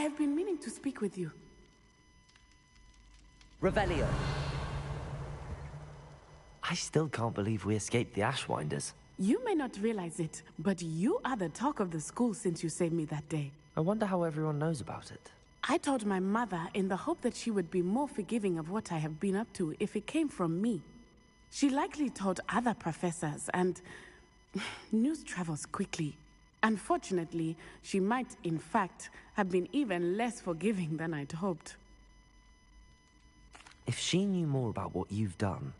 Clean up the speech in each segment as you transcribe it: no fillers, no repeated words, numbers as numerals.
have been meaning to speak with you. Revelio. I still can't believe we escaped the Ashwinders. You may not realize it, but you are the talk of the school since you saved me that day. I wonder how everyone knows about it. I told my mother in the hope that she would be more forgiving of what I have been up to if it came from me. She likely told other professors, and news travels quickly. Unfortunately, she might, in fact, have been even less forgiving than I'd hoped. If she knew more about what you've done,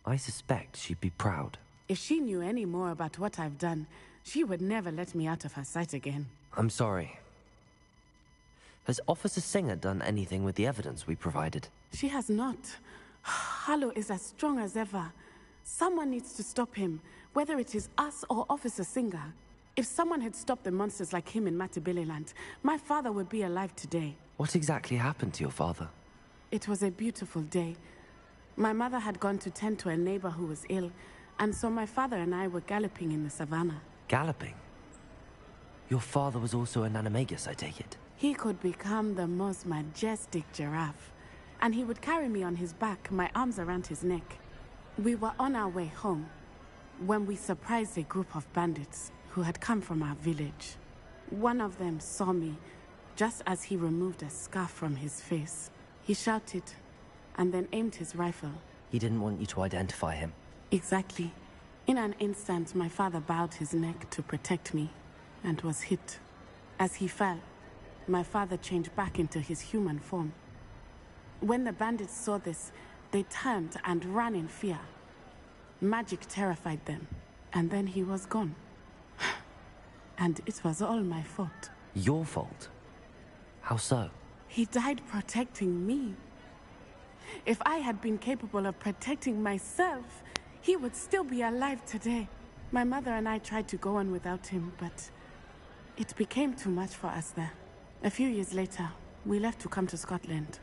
I suspect she'd be proud. If she knew any more about what I've done, she would never let me out of her sight again. I'm sorry. Has Officer Singer done anything with the evidence we provided? She has not. Harlow is as strong as ever. Someone needs to stop him, whether it is us or Officer Singer. If someone had stopped the monsters like him in Matabeleland, my father would be alive today. What exactly happened to your father? It was a beautiful day. My mother had gone to tend to a neighbor who was ill, and so my father and I were galloping in the savannah. Galloping? Your father was also an animagus, I take it? He could become the most majestic giraffe, and he would carry me on his back, my arms around his neck. We were on our way home when we surprised a group of bandits who had come from our village. One of them saw me just as he removed a scarf from his face. He shouted and then aimed his rifle. He didn't want you to identify him. Exactly. In an instant, my father bowed his neck to protect me and was hit. As he fell, my father changed back into his human form. When the bandits saw this, they turned and ran in fear. Magic terrified them, and then he was gone. And it was all my fault. Your fault? How so? He died protecting me. If I had been capable of protecting myself, he would still be alive today. My mother and I tried to go on without him, but it became too much for us there. A few years later, we left to come to Scotland.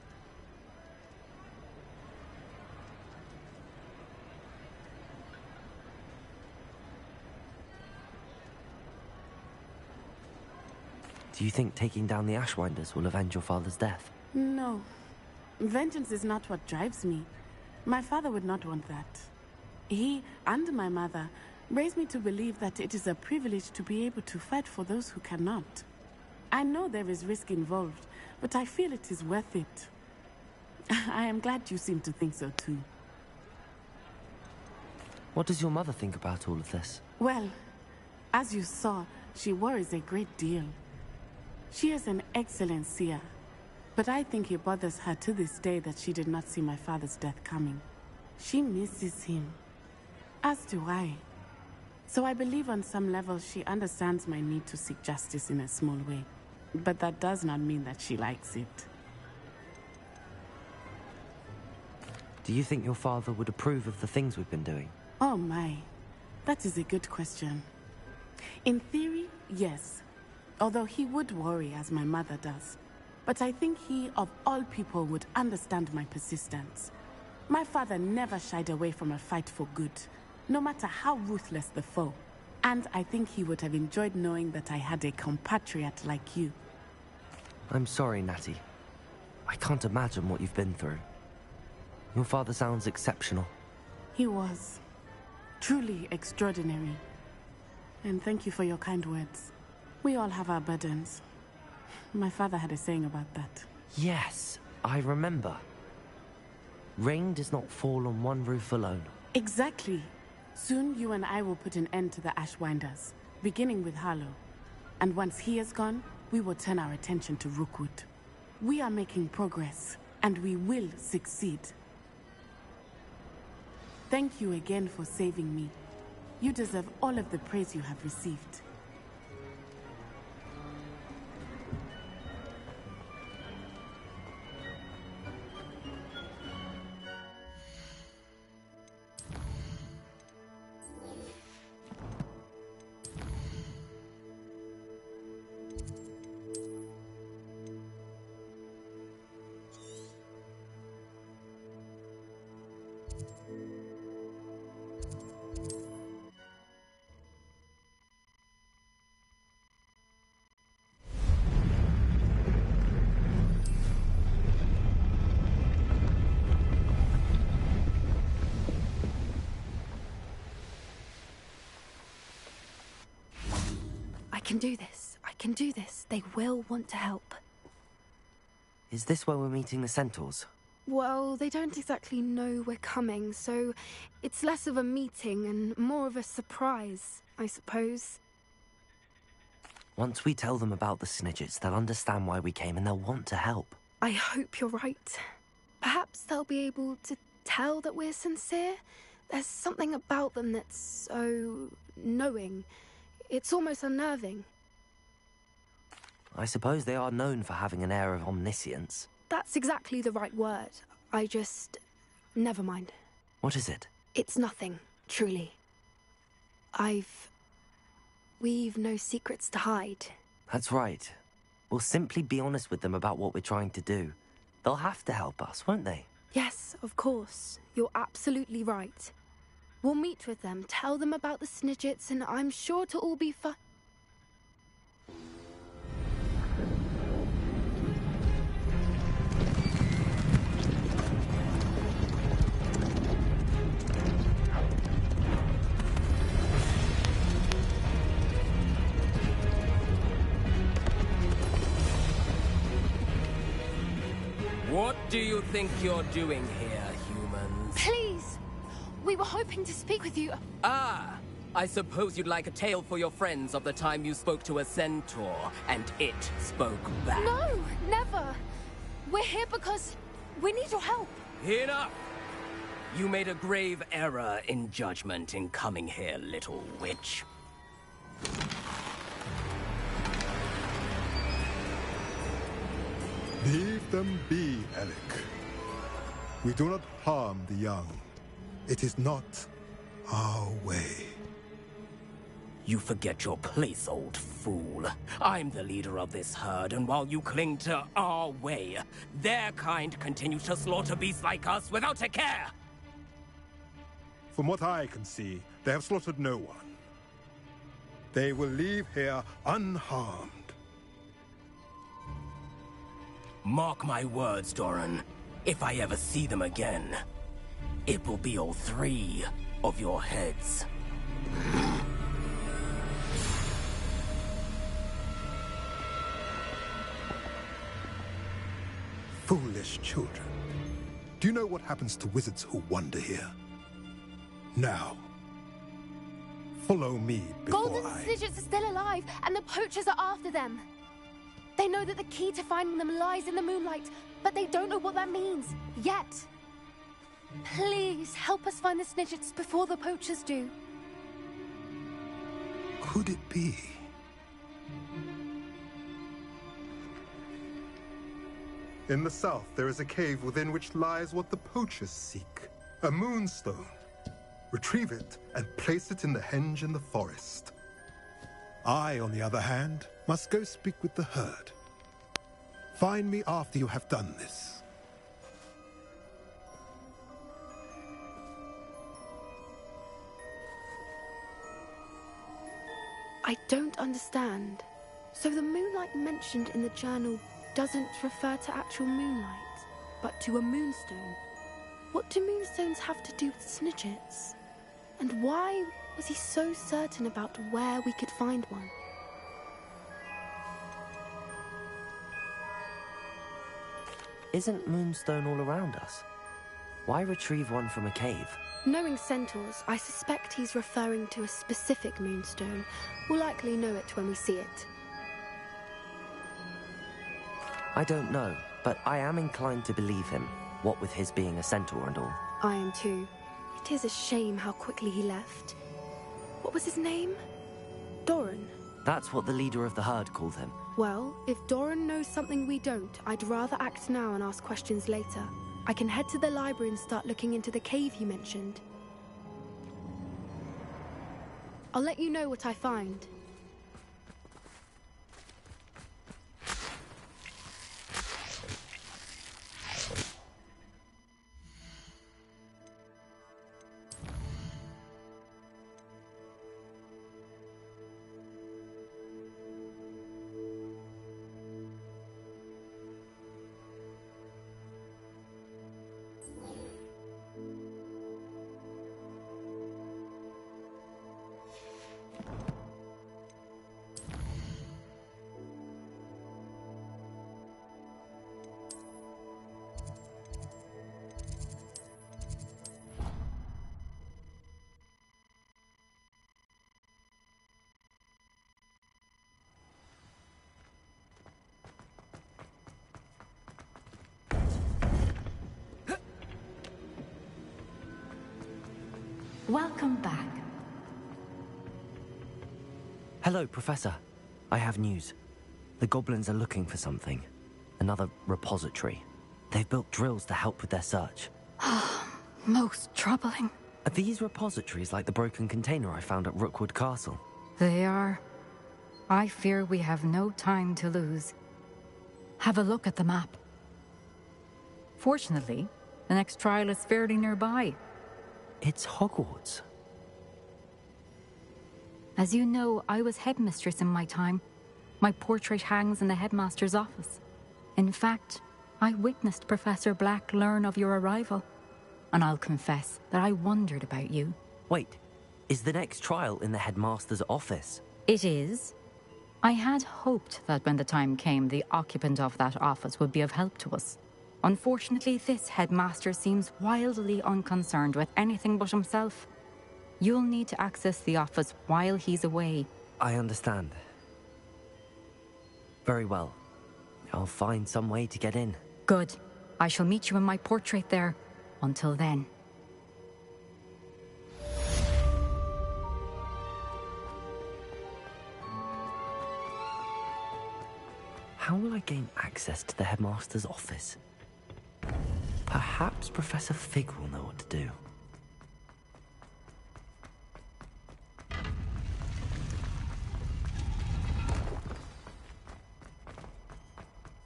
Do you think taking down the Ashwinders will avenge your father's death? No. Vengeance is not what drives me. My father would not want that. He and my mother raised me to believe that it is a privilege to be able to fight for those who cannot. I know there is risk involved, but I feel it is worth it. I am glad you seem to think so too. What does your mother think about all of this? Well, as you saw, she worries a great deal. She is an excellent seer, but I think it bothers her to this day that she did not see my father's death coming. She misses him, as do I. So I believe on some level she understands my need to seek justice in a small way. But that does not mean that she likes it. Do you think your father would approve of the things we've been doing? Oh my, that is a good question. In theory, yes. Although he would worry, as my mother does. But I think he, of all people, would understand my persistence. My father never shied away from a fight for good, no matter how ruthless the foe. And I think he would have enjoyed knowing that I had a compatriot like you. I'm sorry, Natty. I can't imagine what you've been through. Your father sounds exceptional. He was. Truly extraordinary. And thank you for your kind words. We all have our burdens. My father had a saying about that. Yes, I remember. Rain does not fall on one roof alone. Exactly. Soon you and I will put an end to the Ashwinders, beginning with Harlow. And once he is gone, we will turn our attention to Rookwood. We are making progress, and we will succeed. Thank you again for saving me. You deserve all of the praise you have received. can do this. I can do this. They will want to help. Is this where we're meeting the centaurs? Well, they don't exactly know we're coming, so it's less of a meeting and more of a surprise, I suppose. Once we tell them about the Snidgets, they'll understand why we came and they'll want to help. I hope you're right. Perhaps they'll be able to tell that we're sincere. There's something about them that's so knowing. It's almost unnerving. I suppose they are known for having an air of omniscience. That's exactly the right word. I just... Never mind. What is it? It's nothing, truly. We've no secrets to hide. That's right. We'll simply be honest with them about what we're trying to do. They'll have to help us, won't they? Yes, of course. You're absolutely right. We'll meet with them, tell them about the Snidgets, and I'm sure to all be fine. What do you think you're doing here, humans? Please! We were hoping to speak with you. Ah! I suppose you'd like a tale for your friends of the time you spoke to a centaur, and it spoke back. No! Never! We're here because we need your help. Enough! You made a grave error in judgment in coming here, little witch. Leave them be, Alec. We do not harm the young. It is not our way. You forget your place, old fool. I'm the leader of this herd, and while you cling to our way, their kind continue to slaughter beasts like us without a care! From what I can see, they have slaughtered no one. They will leave here unharmed. Mark my words, Doran. If I ever see them again, it will be all 3 of your heads. Foolish children. Do you know what happens to wizards who wander here? Now, follow me before Golden Snidgets are still alive, and the poachers are after them. They know that the key to finding them lies in the moonlight, but they don't know what that means, yet. Please, help us find the Snidgets before the poachers do. Could it be? In the south, there is a cave within which lies what the poachers seek. A moonstone. Retrieve it and place it in the henge in the forest. I, on the other hand, must go speak with the herd. Find me after you have done this. I don't understand. So the moonlight mentioned in the journal doesn't refer to actual moonlight, but to a moonstone. What do moonstones have to do with Snidgets? And why was he so certain about where we could find one? Isn't Moonstone all around us? Why retrieve one from a cave? Knowing centaurs, I suspect he's referring to a specific moonstone. We'll likely know it when we see it. I don't know, but I am inclined to believe him, what with his being a centaur and all. I am too. It is a shame how quickly he left. What was his name? Doran. That's what the leader of the herd called him. Well, if Doran knows something we don't, I'd rather act now and ask questions later. I can head to the library and start looking into the cave you mentioned. I'll let you know what I find. Welcome back. Hello, Professor. I have news. The goblins are looking for something. Another repository. They've built drills to help with their search. Most troubling. Are these repositories like the broken container I found at Rookwood Castle? They are. I fear we have no time to lose. Have a look at the map. Fortunately, the next trial is fairly nearby. It's Hogwarts. As you know, I was headmistress in my time. My portrait hangs in the headmaster's office. In fact, I witnessed Professor Black learn of your arrival. And I'll confess that I wondered about you. Wait, is the next trial in the headmaster's office? It is. I had hoped that when the time came, the occupant of that office would be of help to us. Unfortunately, this headmaster seems wildly unconcerned with anything but himself. You'll need to access the office while he's away. I understand. Very well. I'll find some way to get in. Good. I shall meet you in my portrait there. Until then. How will I gain access to the headmaster's office? Perhaps Professor Fig will know what to do.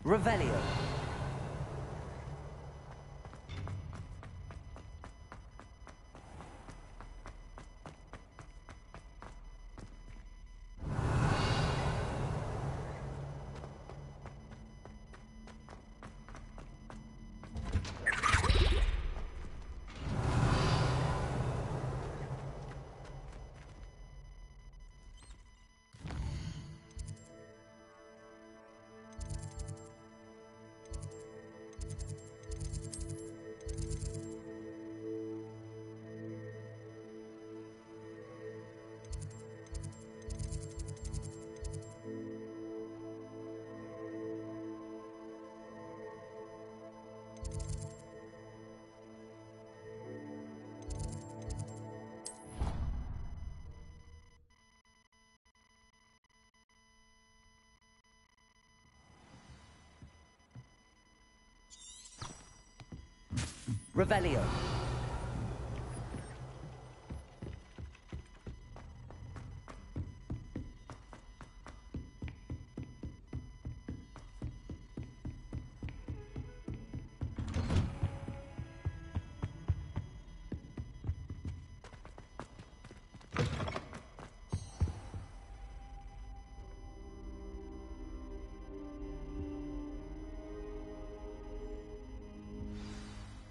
Revelio. Revelio.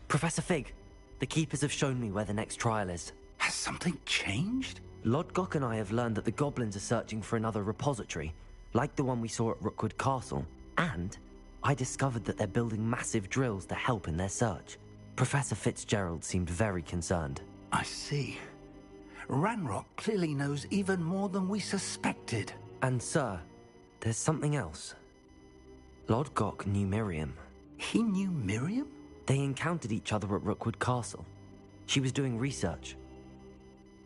Professor Fig, the Keepers have shown me where the next trial is. Has something changed? Lodgok and I have learned that the goblins are searching for another repository, like the one we saw at Rookwood Castle. And I discovered that they're building massive drills to help in their search. Professor Fitzgerald seemed very concerned. I see. Ranrock clearly knows even more than we suspected. And sir, there's something else. Lodgok knew Miriam. He knew Miriam? They encountered each other at Rookwood Castle. She was doing research.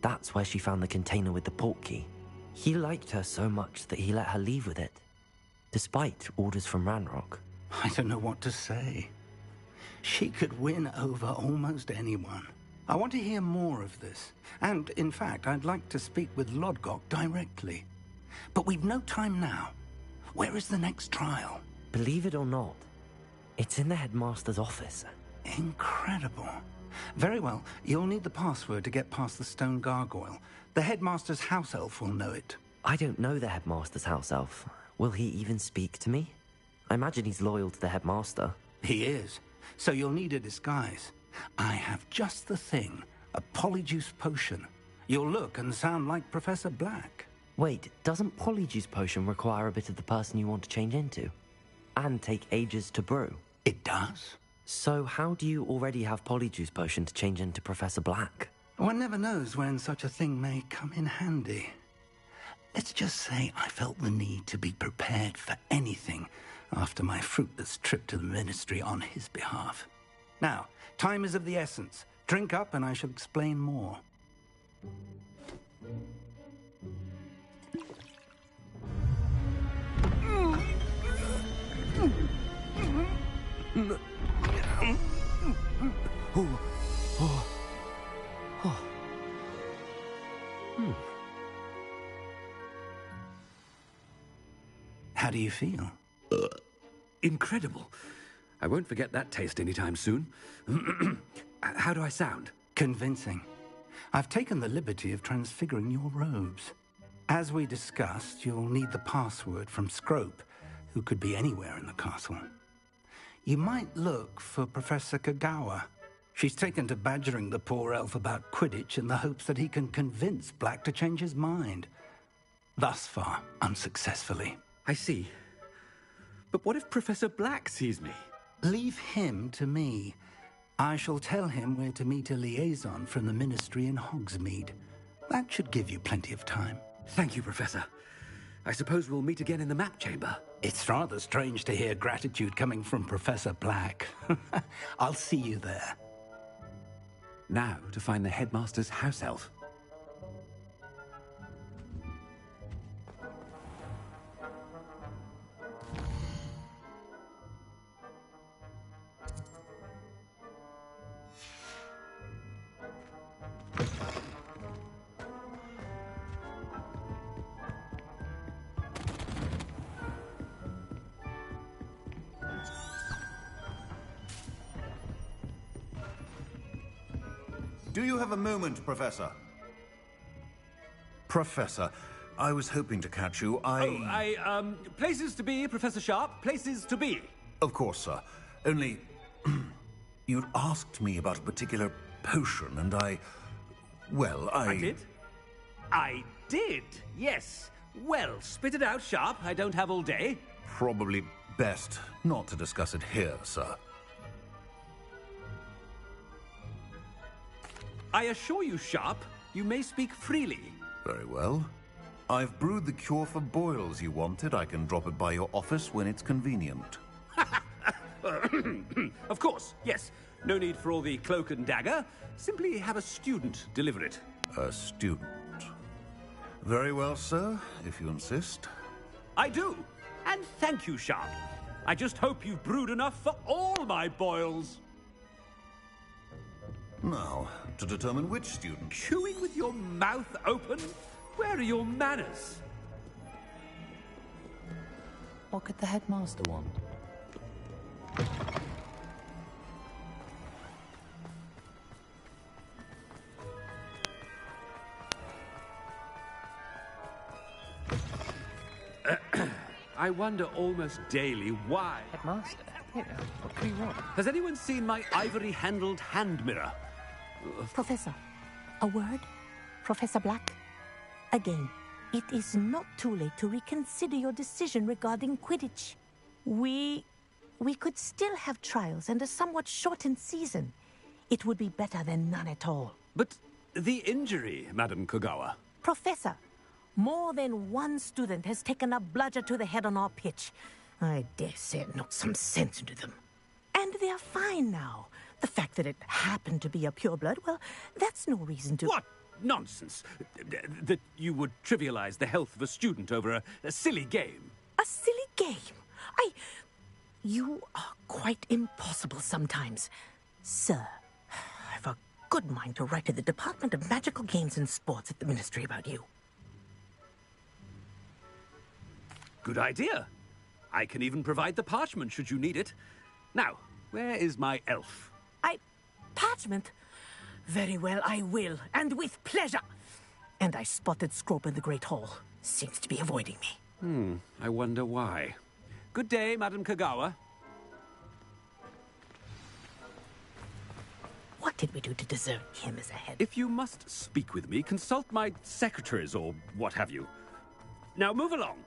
That's where she found the container with the port key. He liked her so much that he let her leave with it, despite orders from Ranrock. I don't know what to say. She could win over almost anyone. I want to hear more of this. And, in fact, I'd like to speak with Lodgok directly. But we've no time now. Where is the next trial? Believe it or not, it's in the headmaster's office. Incredible. Very well. You'll need the password to get past the stone gargoyle. The headmaster's house elf will know it. I don't know the headmaster's house elf. Will he even speak to me? I imagine he's loyal to the headmaster. He is. So you'll need a disguise. I have just the thing. A polyjuice potion. You'll look and sound like Professor Black. Wait, doesn't Polyjuice Potion require a bit of the person you want to change into? And take ages to brew? It does. So how do you already have Polyjuice Potion to change into Professor Black? One never knows when such a thing may come in handy. Let's just say I felt the need to be prepared for anything after my fruitless trip to the Ministry on his behalf. Now, time is of the essence. Drink up and I shall explain more. How do you feel? Incredible. I won't forget that taste anytime soon. How do I sound? Convincing. I've taken the liberty of transfiguring your robes. As we discussed, you'll need the password from Scrope, who could be anywhere in the castle. You might look for Professor Kagawa. She's taken to badgering the poor elf about Quidditch in the hopes that he can convince Black to change his mind. Thus far, unsuccessfully. I see. But what if Professor Black sees me? Leave him to me. I shall tell him where to meet a liaison from the Ministry in Hogsmeade. That should give you plenty of time. Thank you, Professor. I suppose we'll meet again in the map chamber. It's rather strange to hear gratitude coming from Professor Black. I'll see you there. Now to find the headmaster's house elf. Do you have a moment, Professor? Professor, I was hoping to catch you. Places to be, Professor Sharp. Places to be. Of course, sir. Only... you'd asked me about a particular potion, and well, I did? I did, yes. Well, spit it out, Sharp. I don't have all day. Probably best not to discuss it here, sir. I assure you, Sharp, you may speak freely. Very well. I've brewed the cure for boils you wanted. I can drop it by your office when it's convenient. Of course, yes. No need for all the cloak and dagger. Simply have a student deliver it. A student. Very well, sir, if you insist. I do. And thank you, Sharp. I just hope you've brewed enough for all my boils. Now, to determine which student... Chewing with your mouth open? Where are your manners? What could the headmaster want? I wonder almost daily why. Headmaster? Yeah, what could he want? Has anyone seen my ivory-handled hand mirror? Professor, a word? Professor Black? Again, it is not too late to reconsider your decision regarding Quidditch. We could still have trials and a somewhat shortened season. It would be better than none at all. But the injury, Madam Kogawa. Professor, more than one student has taken a bludger to the head on our pitch. I dare say it knocked some sense into them. And they're fine now. The fact that it happened to be a pureblood, well, that's no reason to... What nonsense! That you would trivialize the health of a student over a silly game. A silly game? You are quite impossible sometimes. Sir, I've a good mind to write to the Department of Magical Games and Sports at the Ministry about you. Good idea. I can even provide the parchment should you need it. Now, where is my elf? Parchment? Very well, I will, and with pleasure. And I spotted Scrope in the Great Hall. Seems to be avoiding me. I wonder why. Good day, Madam Kagawa. What did we do to deserve him as a head? If you must speak with me, consult my secretaries or what have you. Now move along.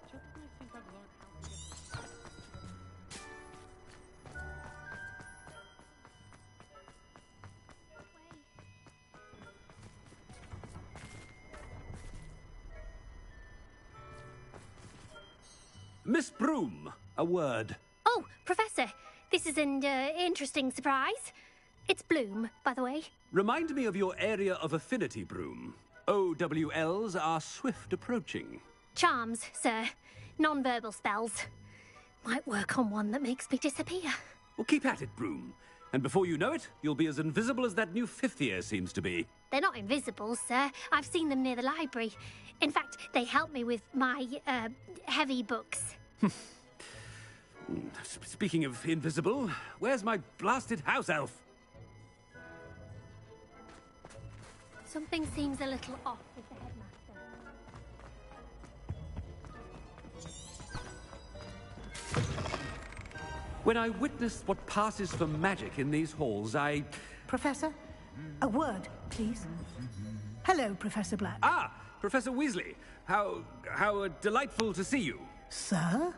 Miss Broom, a word. Oh, Professor, this is an interesting surprise. It's Bloom, by the way. Remind me of your area of affinity, Broom. OWLs are swift approaching. Charms, sir. Non-verbal spells. Might work on one that makes me disappear. Well, keep at it, Broom. And before you know it, you'll be as invisible as that new fifth year seems to be. They're not invisible, sir. I've seen them near the library. In fact, they help me with my, heavy books. Speaking of invisible, where's my blasted house elf? Something seems a little off with the headmaster. When I witnessed what passes for magic in these halls, I... Professor, a word, please. Hello, Professor Black. Ah, Professor Weasley. How delightful to see you. Sir?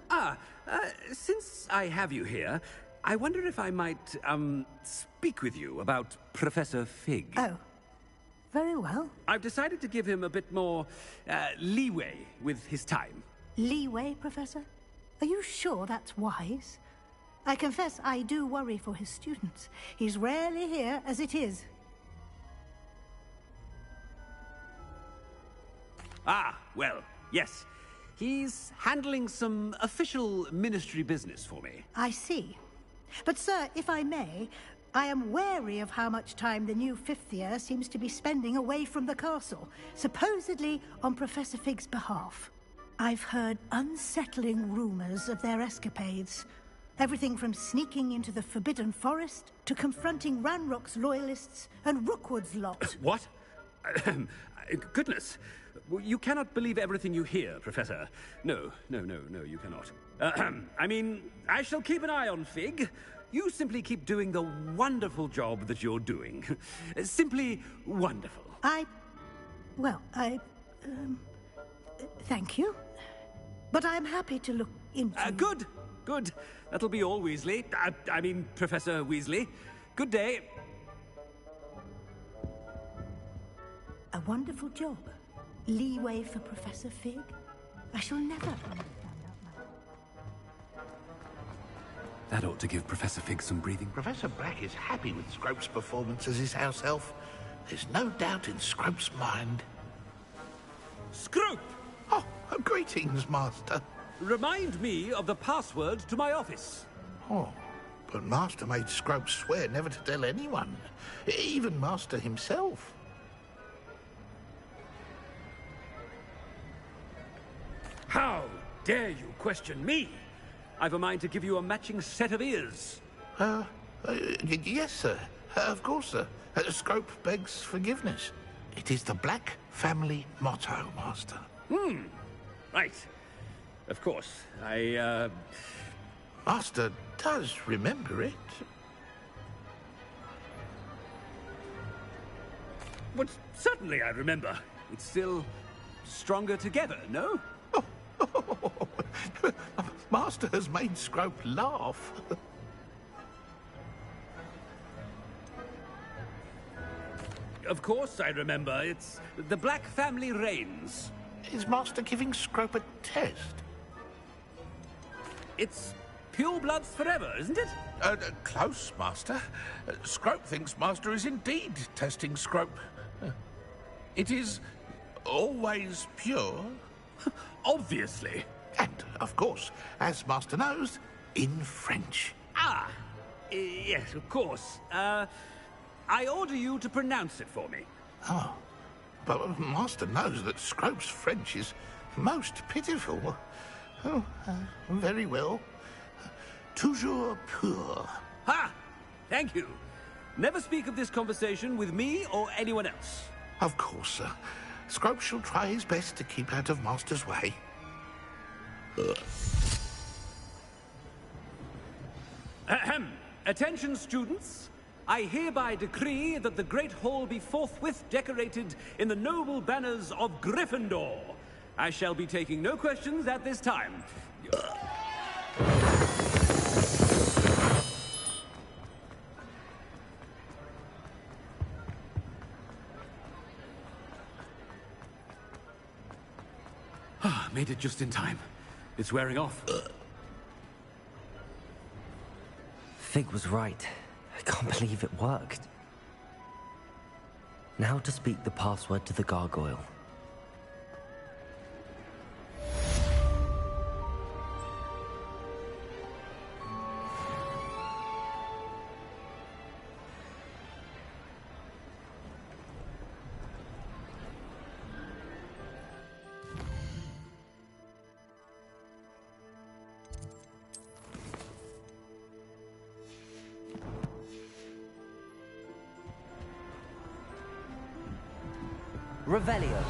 Since I have you here, I wonder if I might, speak with you about Professor Fig. Oh, very well. I've decided to give him a bit more, leeway with his time. Leeway, Professor? Are you sure that's wise? I confess I do worry for his students. He's rarely here as it is. Ah, well, yes. He's handling some official ministry business for me. I see. But, sir, if I may, I am wary of how much time the new fifth year seems to be spending away from the castle, supposedly on Professor Fig's behalf. I've heard unsettling rumors of their escapades. Everything from sneaking into the Forbidden Forest to confronting Ranrock's loyalists and Rookwood's lot. What? Goodness. You cannot believe everything you hear, Professor. No, you cannot. I mean, I shall keep an eye on Fig. You simply keep doing the wonderful job that you're doing. Simply wonderful. Thank you. But I'm happy to look into... Good. That'll be all, Weasley. I mean, Professor Weasley. Good day. A wonderful job. Leeway for Professor Fig? I shall never understand that man. That ought to give Professor Fig some breathing. Professor Black is happy with Scrope's performance as his house elf. There's no doubt in Scrope's mind. Scrope! Oh, greetings, Master. Remind me of the password to my office. Oh, but Master made Scrope swear never to tell anyone, even Master himself. How dare you question me? I've a mind to give you a matching set of ears. Yes, sir. Of course, sir. Scrope begs forgiveness. It is the Black family motto, Master. Right. Of course. Master does remember it. But certainly I remember. It's still stronger together, no? Master has made Scrope laugh. Of course I remember. It's the Black family reigns. Is Master giving Scrope a test? It's pure bloods forever, isn't it? Close, Master. Scrope thinks Master is indeed testing Scrope. It is always pure. Obviously. And, of course, as Master knows, in French. Yes, of course. I order you to pronounce it for me. Oh, but Master knows that Scrope's French is most pitiful. Oh, very well. Toujours pur. Ha! Thank you. Never speak of this conversation with me or anyone else. Of course, sir. Scrope shall try his best to keep out of Master's way. Ahem. Attention, students. I hereby decree that the Great Hall be forthwith decorated in the noble banners of Gryffindor. I shall be taking no questions at this time. Made it just in time. It's wearing off. Fig was right. I can't believe it worked. Now to speak the password to the gargoyle. Revelio.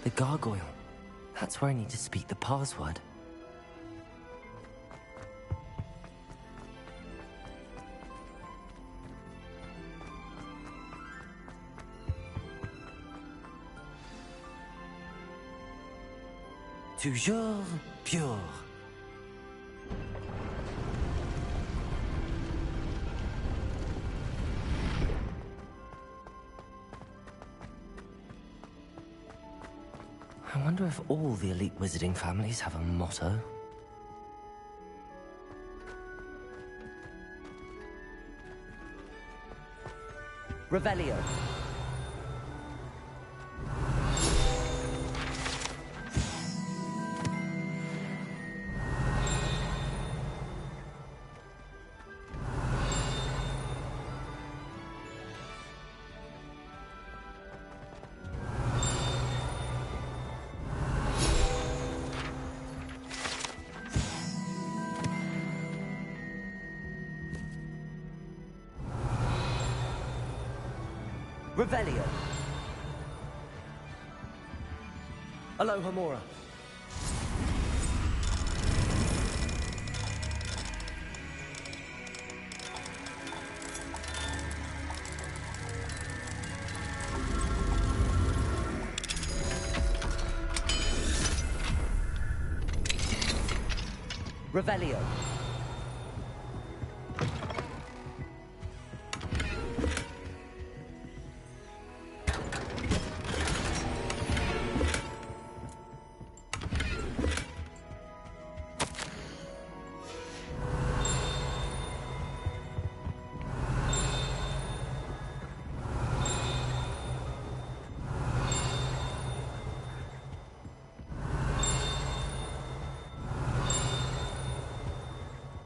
The gargoyle. That's where I need to speak the password. Toujours pure. I wonder if all the elite wizarding families have a motto. Revelio. Revelio. Aloha Mora. Revelio.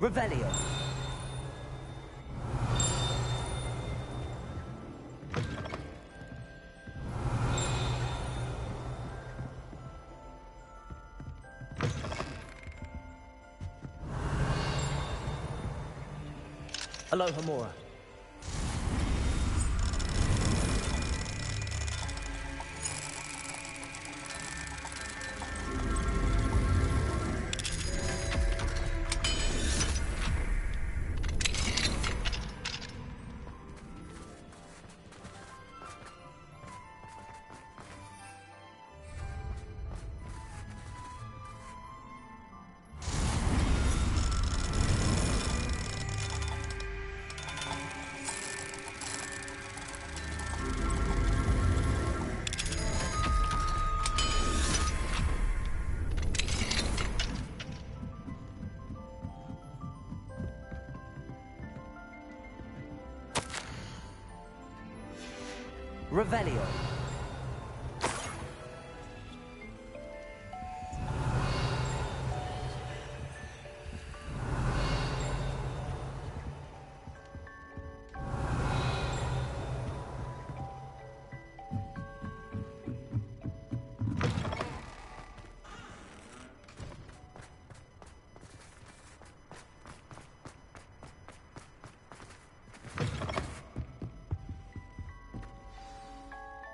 Revelio. Aloha Mora. Revelio.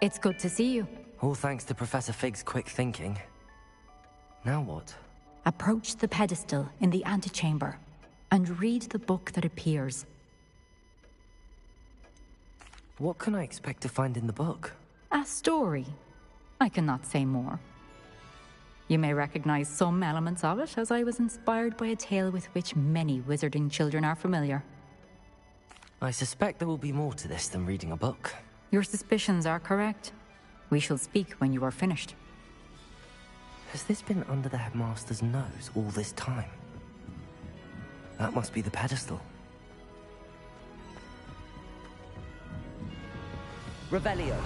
It's good to see you. All thanks to Professor Fig's quick thinking. Now what? Approach the pedestal in the antechamber and read the book that appears. What can I expect to find in the book? A story. I cannot say more. You may recognize some elements of it, as I was inspired by a tale with which many wizarding children are familiar. I suspect there will be more to this than reading a book. Your suspicions are correct. We shall speak when you are finished. Has this been under the headmaster's nose all this time? That must be the pedestal. Revelio.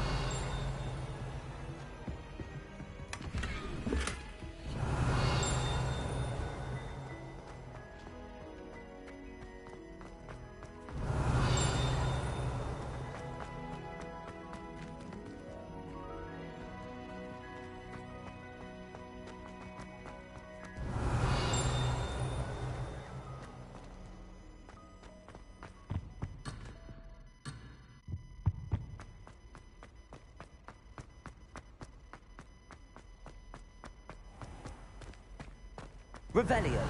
Revelio.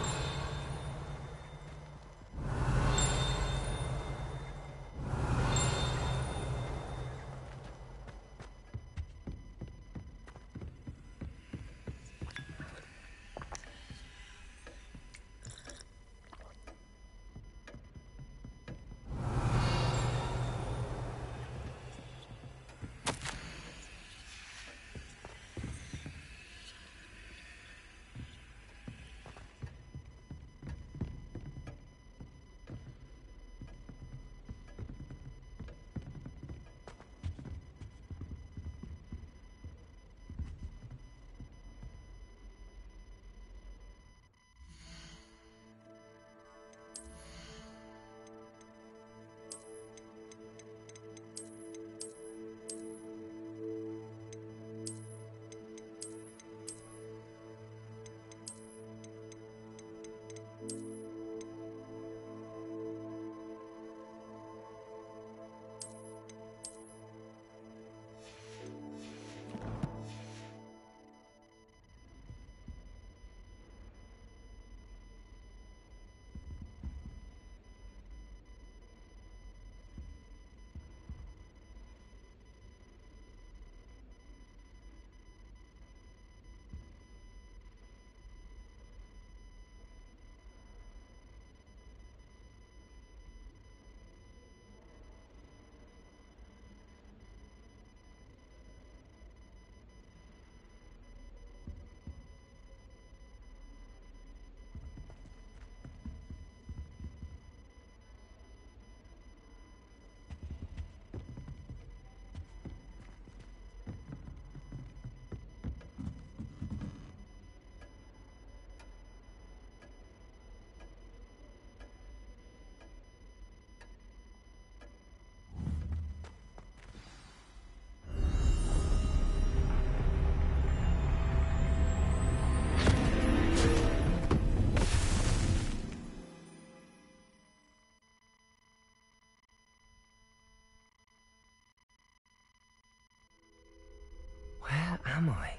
Where am I?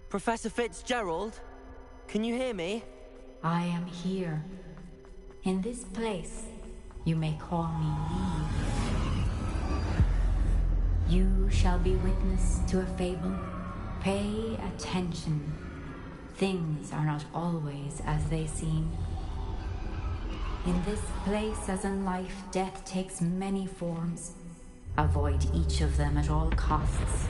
Professor Fitzgerald? Can you hear me? I am here. In this place, you may call me Eve. You shall be witness to a fable. Pay attention. Things are not always as they seem. In this place, as in life, death takes many forms. Avoid each of them at all costs.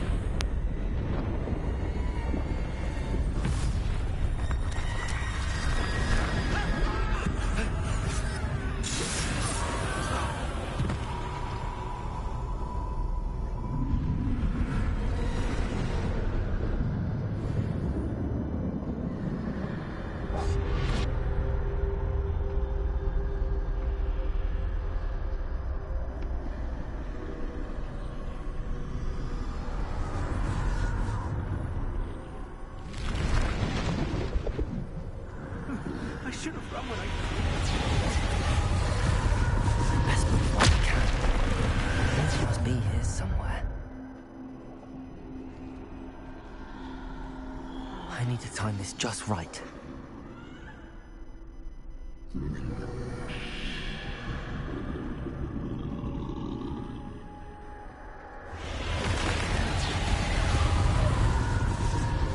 need to time this just right.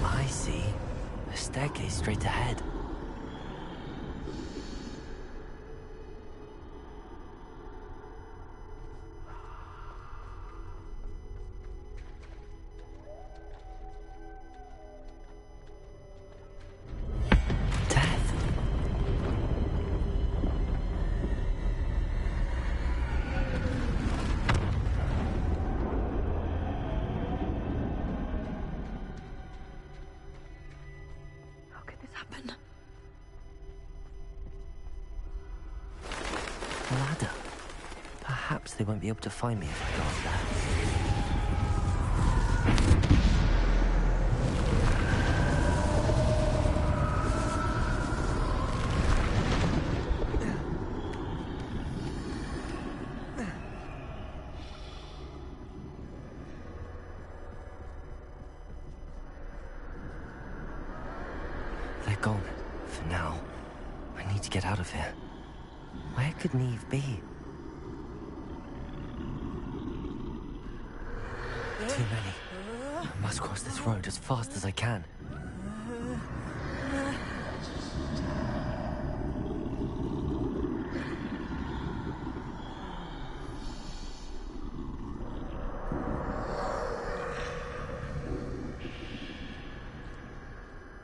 I see. A staircase straight ahead. Ladder. Perhaps they won't be able to find me if I go up there. They're gone. For now. I need to get out of here. Where could Neve be? Too many. I must cross this road as fast as I can.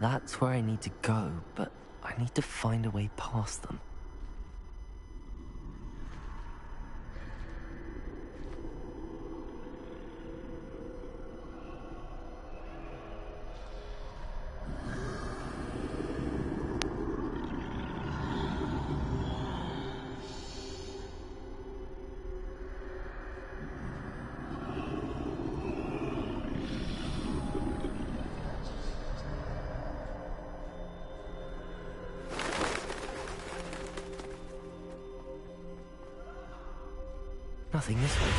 That's where I need to go, but I need to find a way past them. Nothing this way.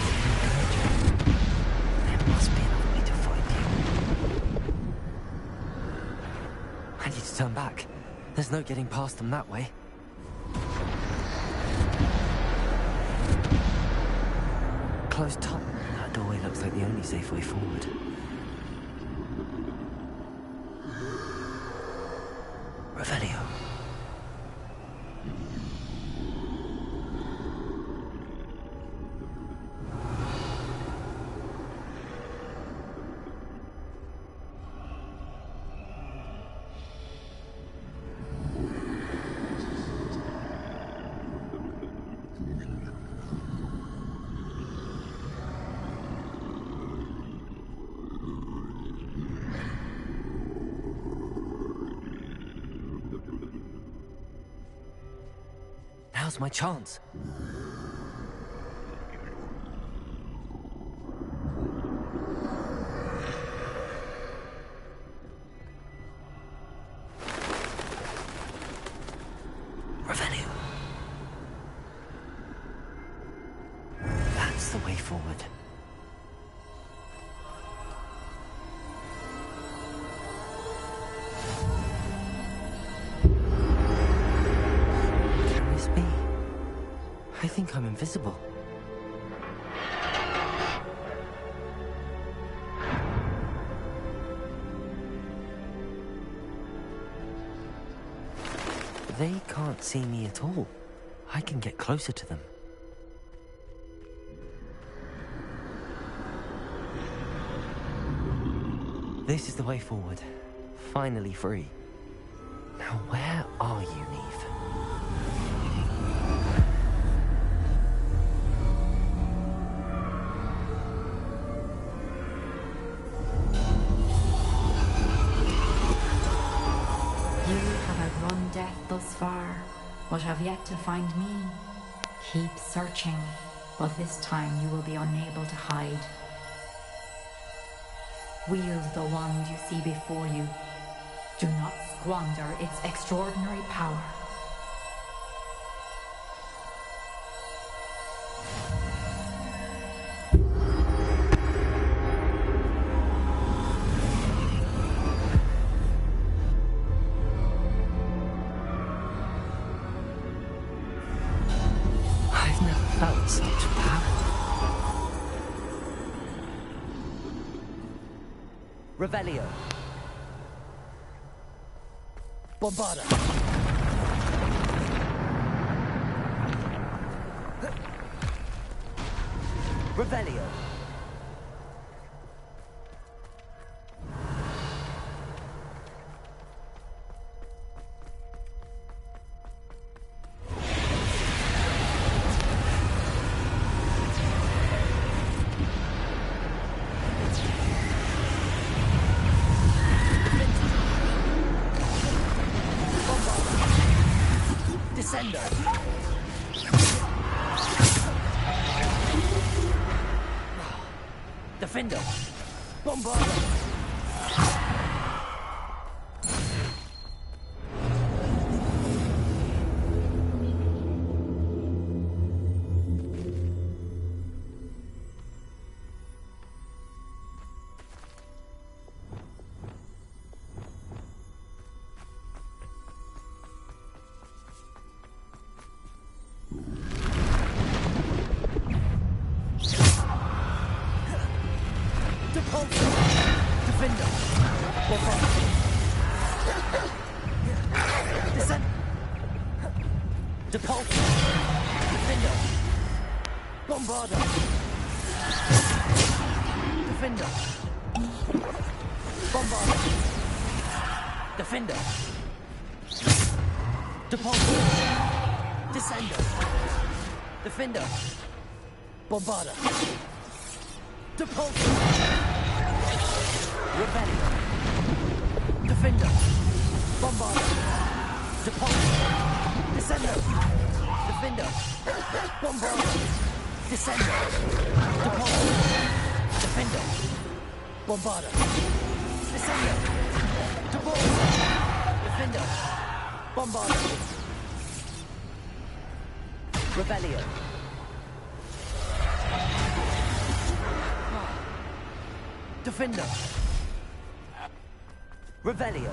There must be another way to find you. I need to turn back. There's no getting past them that way. Closed top. That doorway looks like the only safe way forward. Revelio. Now's my chance. Revelio. That's the way forward. I think I'm invisible. They can't see me at all. I can get closer to them. This is the way forward. Finally free. Now where are you, Neve? Death thus far, but have yet to find me. Keep searching, but this time you will be unable to hide. Wield the wand you see before you. Do not squander its extraordinary power. felt such power. Revelio. Bombarda. Revelio. Defender! Bombarda! Defender! Bombarda! Depulso! Revelio! Defender! Bombarda! Depulso! Descender! Defender! Bombarda! Descender! Depulso! Defender! Bombarda! Descender! Depulso! Defender! Bombarda! Revelio! Defender! Revelio!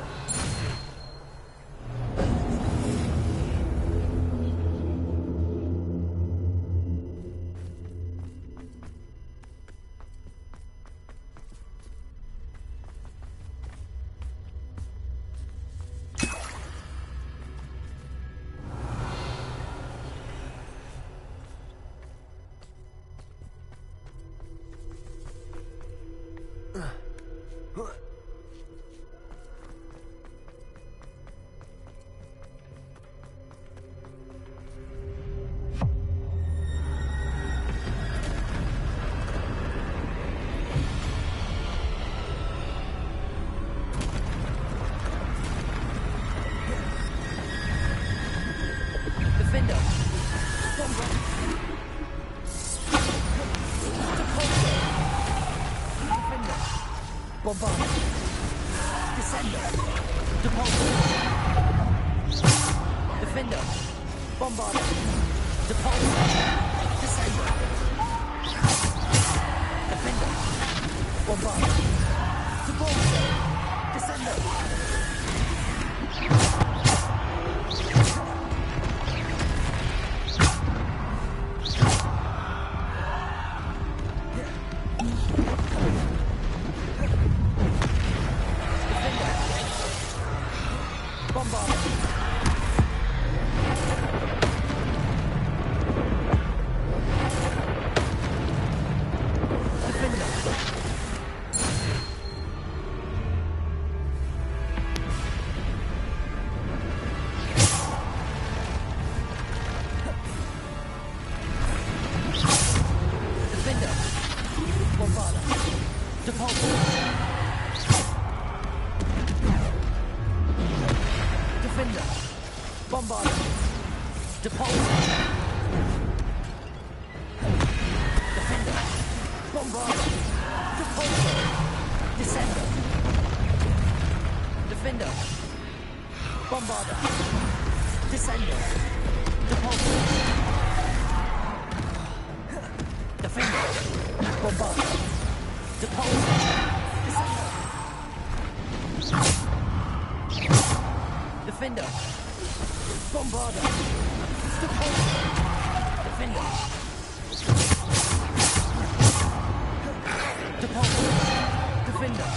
Bombarda! Descender! Depulso! Defender! Bombarda! Depulso! Descender! Defender! Bombarda! Depulso! Descender! Defender! Defender!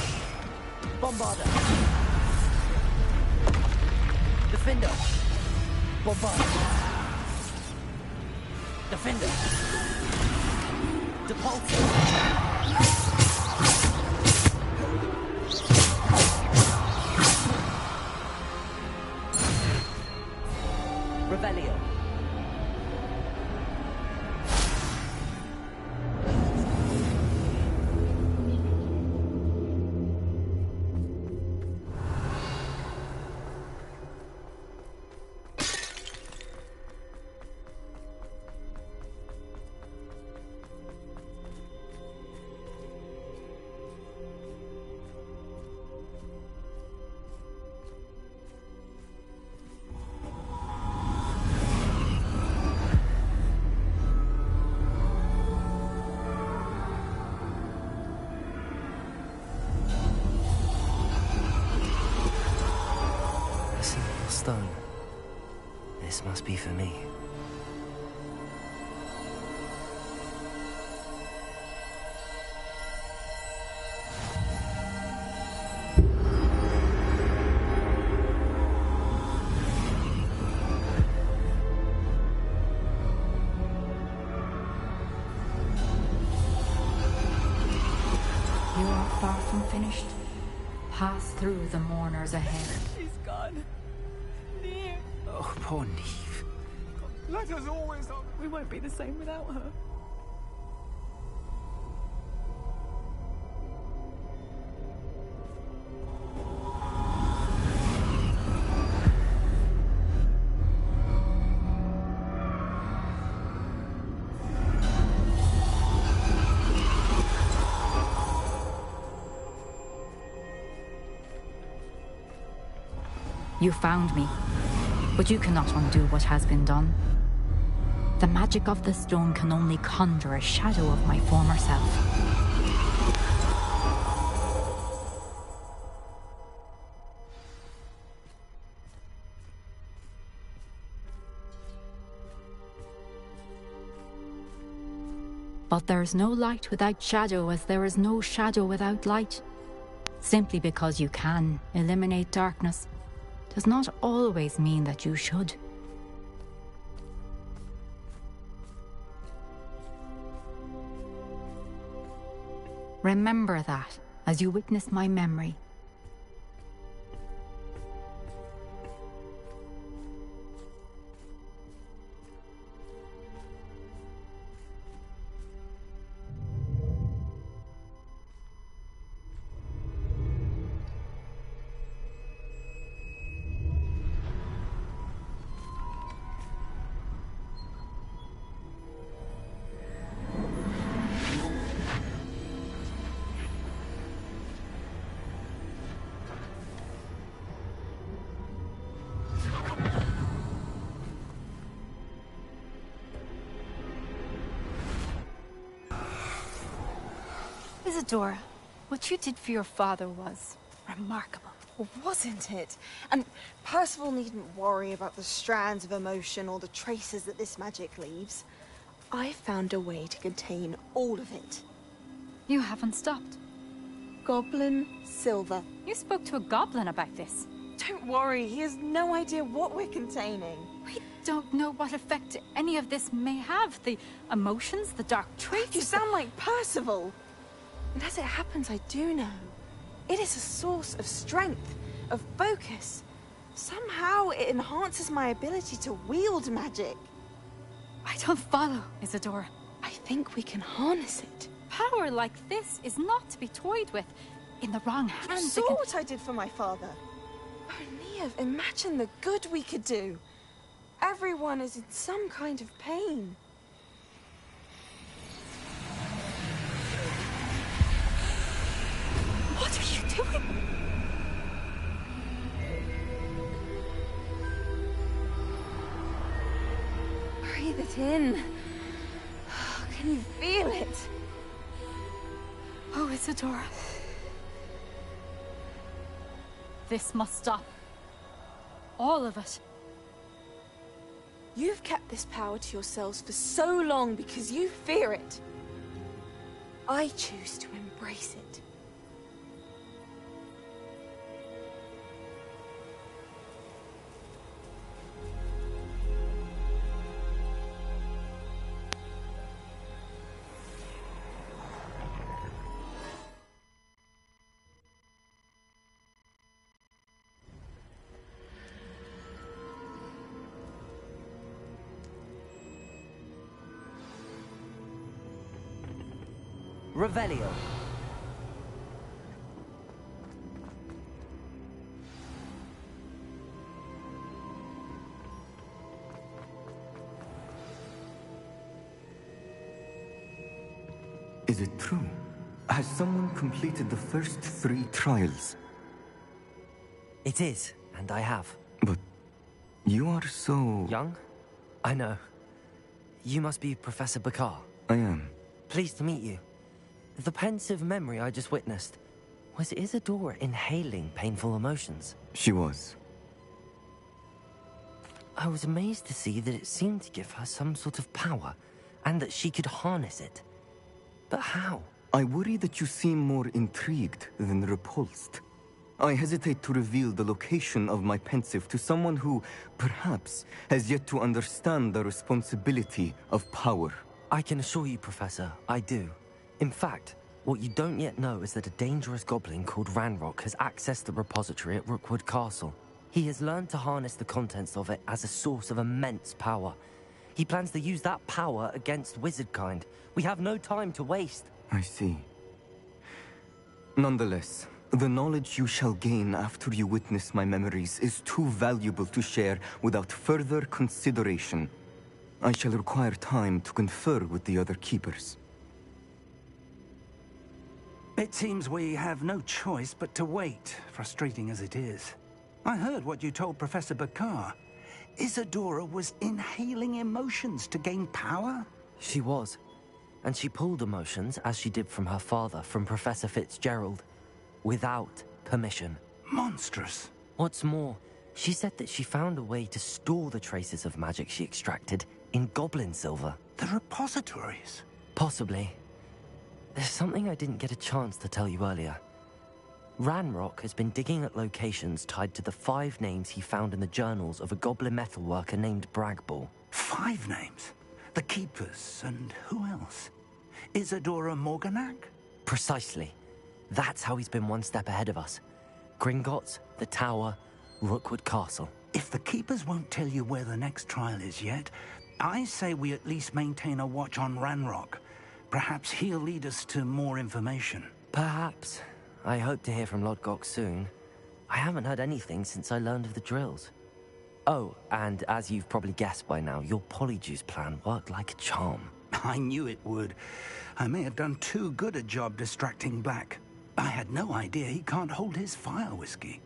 Bombarder! Defender! Bombarder! Defender! Depulsor! Revelio. Stone. This must be for me. You are far from finished. Pass through the mourners ahead. She's gone. Neve. Oh, poor Neve. Let us always on. We won't be the same without her. You found me, but you cannot undo what has been done. The magic of the stone can only conjure a shadow of my former self. But there is no light without shadow, as there is no shadow without light. Simply because you can eliminate darkness does not always mean that you should. Remember that as you witness my memory. Isadora, what you did for your father was remarkable. Well, wasn't it? And Percival needn't worry about the strands of emotion or the traces that this magic leaves. I found a way to contain all of it. You haven't stopped. Goblin Silver. You spoke to a goblin about this. Don't worry, he has no idea what we're containing. We don't know what effect any of this may have. The emotions, the dark traits. You sound like Percival. And as it happens, I do know. It is a source of strength, of focus. Somehow it enhances my ability to wield magic. I don't follow, Isadora. I think we can harness it. Power like this is not to be toyed with. In the wrong hands, You saw what I did for my father. Oh, Neve, imagine the good we could do. Everyone is in some kind of pain. What are you doing? Breathe it in. Can you feel it? Oh, Isadora. This must stop. All of it. You've kept this power to yourselves for so long because you fear it. I choose to embrace it. Revelio. Is it true? Has someone completed the first 3 trials? It is, and I have. But you are so... Young? I know. You must be Professor Bakar. I am. Pleased to meet you. The pensive memory I just witnessed, was Isadora inhaling painful emotions? She was. I was amazed to see that it seemed to give her some sort of power, and that she could harness it. But how? I worry that you seem more intrigued than repulsed. I hesitate to reveal the location of my pensive to someone who, perhaps, has yet to understand the responsibility of power. I can assure you, Professor, I do. In fact, what you don't yet know is that a dangerous goblin called Ranrock has accessed the repository at Rookwood Castle. He has learned to harness the contents of it as a source of immense power. He plans to use that power against wizardkind. We have no time to waste. I see. Nonetheless, the knowledge you shall gain after you witness my memories is too valuable to share without further consideration. I shall require time to confer with the other keepers. It seems we have no choice but to wait, frustrating as it is. I heard what you told Professor Bakar. Isadora was inhaling emotions to gain power? She was. And she pulled emotions, as she did from her father, from Professor Fitzgerald, without permission. Monstrous. What's more, she said that she found a way to store the traces of magic she extracted in goblin silver. The repositories? Possibly. There's something I didn't get a chance to tell you earlier. Ranrock has been digging at locations tied to the 5 names he found in the journals of a goblin metalworker named Bragball. 5 names? The Keepers, and who else? Isadora Morganac? Precisely. That's how he's been one step ahead of us. Gringotts, the Tower, Rookwood Castle. If the Keepers won't tell you where the next trial is yet, I say we at least maintain a watch on Ranrock. Perhaps he'll lead us to more information. Perhaps. I hope to hear from Lodgok soon. I haven't heard anything since I learned of the drills. Oh, and as you've probably guessed by now, your Polyjuice plan worked like a charm. I knew it would. I may have done too good a job distracting Black. I had no idea he can't hold his fire whiskey.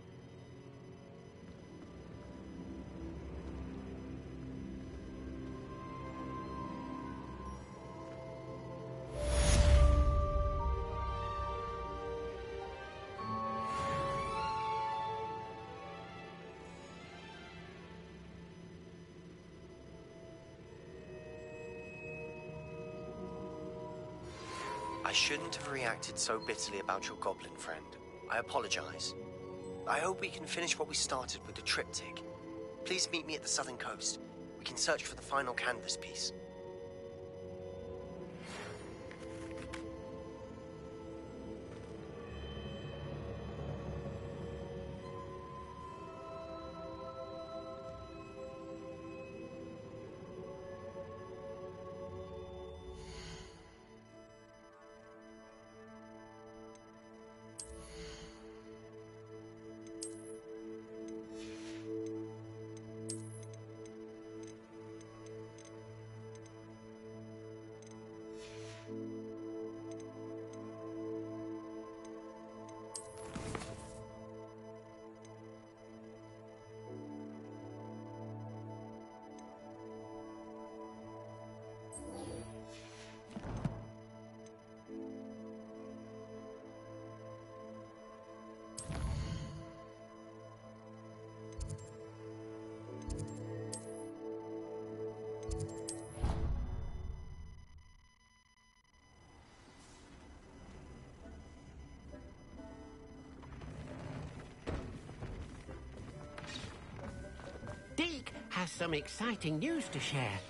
I shouldn't have reacted so bitterly about your goblin friend. I apologize. I hope we can finish what we started with the triptych. Please meet me at the southern coast. We can search for the final canvas piece. Deke has some exciting news to share.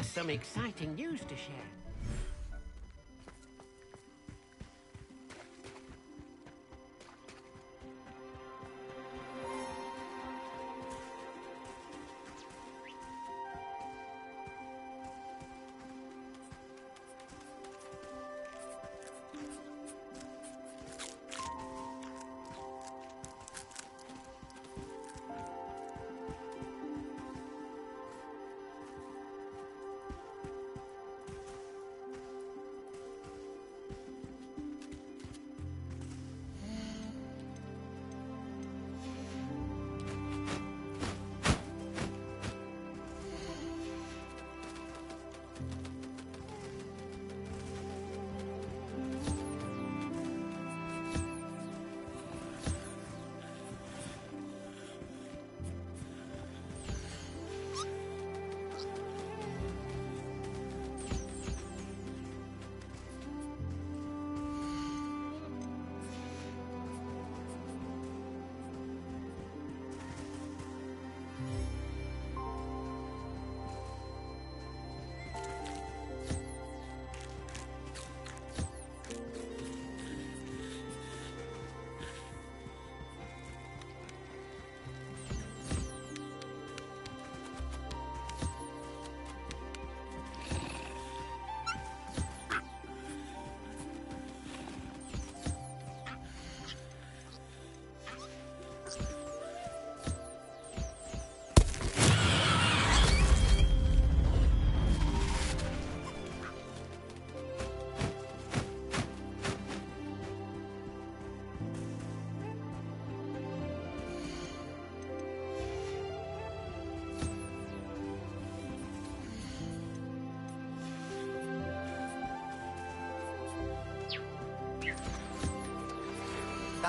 some exciting news to share.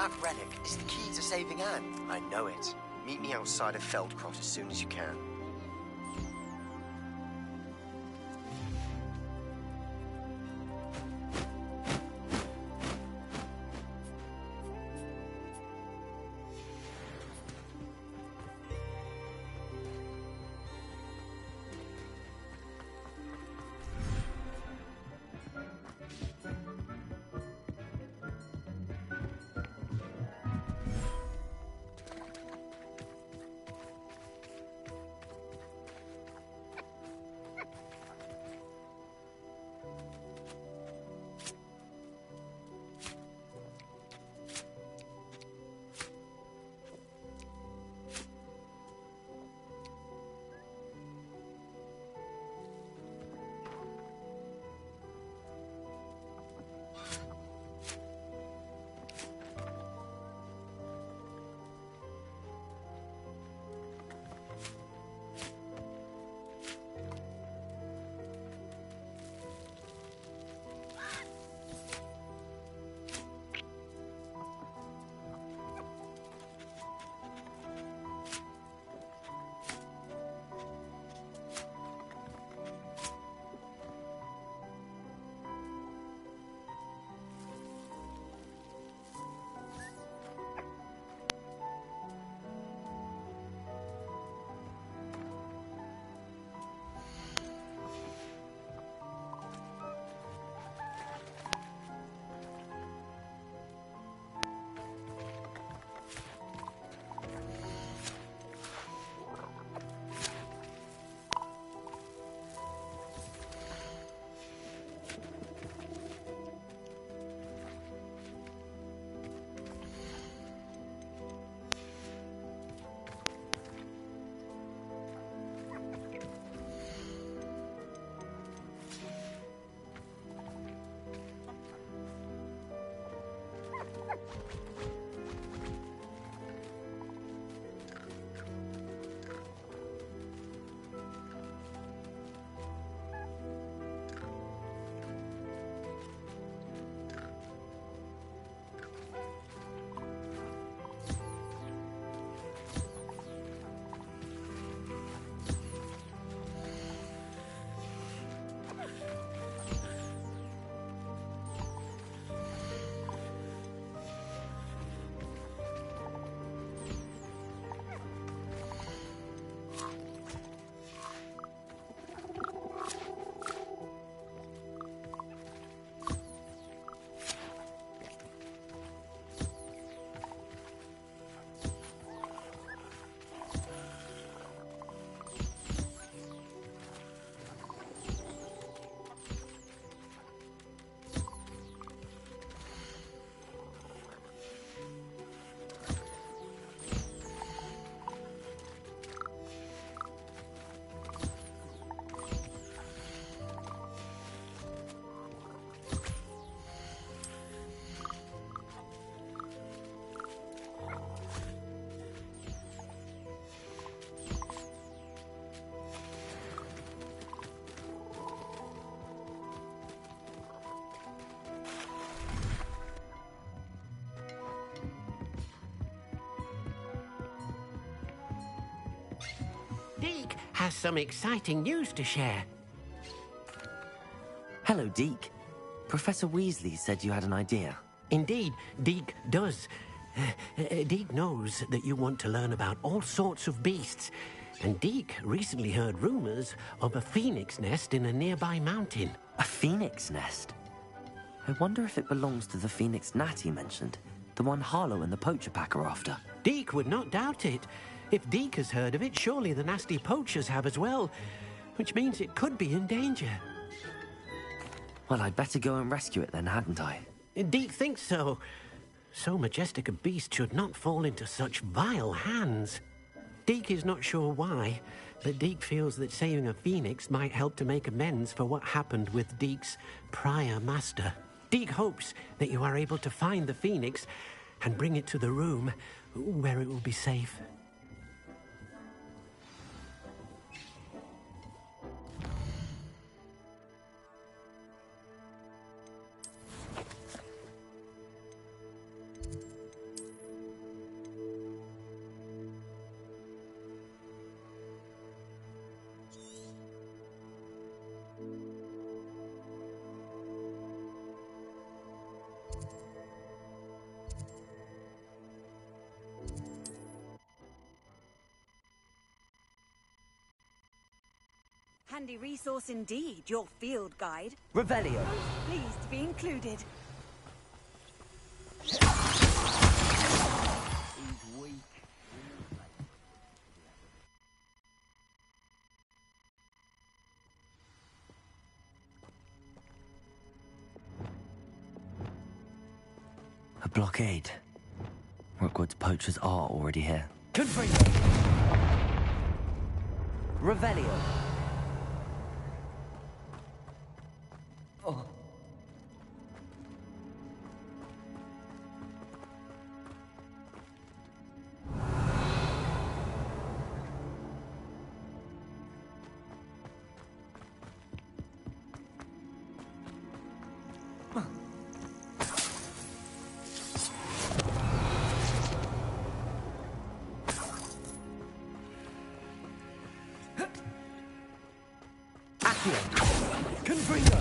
That relic is the key to saving Anne. I know it. Meet me outside of Feldcroft as soon as you can. Deke has some exciting news to share. Hello, Deke. Professor Weasley said you had an idea. Indeed, Deke does. Deke knows that you want to learn about all sorts of beasts, and Deke recently heard rumors of a phoenix nest in a nearby mountain. A phoenix nest? I wonder if it belongs to the phoenix gnat he mentioned, the one Harlow and the poacher pack are after. Deke would not doubt it. If Deke has heard of it, surely the nasty poachers have as well, which means it could be in danger. Well, I'd better go and rescue it then, hadn't I? Deke thinks so. So majestic a beast should not fall into such vile hands. Deke is not sure why, but Deke feels that saving a phoenix might help to make amends for what happened with Deke's prior master. Deke hopes that you are able to find the phoenix and bring it to the room where it will be safe. Handy resource indeed, your field guide. Revelio. Pleased to be included. A blockade. Rookwood's poachers are already here. Confringo. Revelio. Oh. Confringo.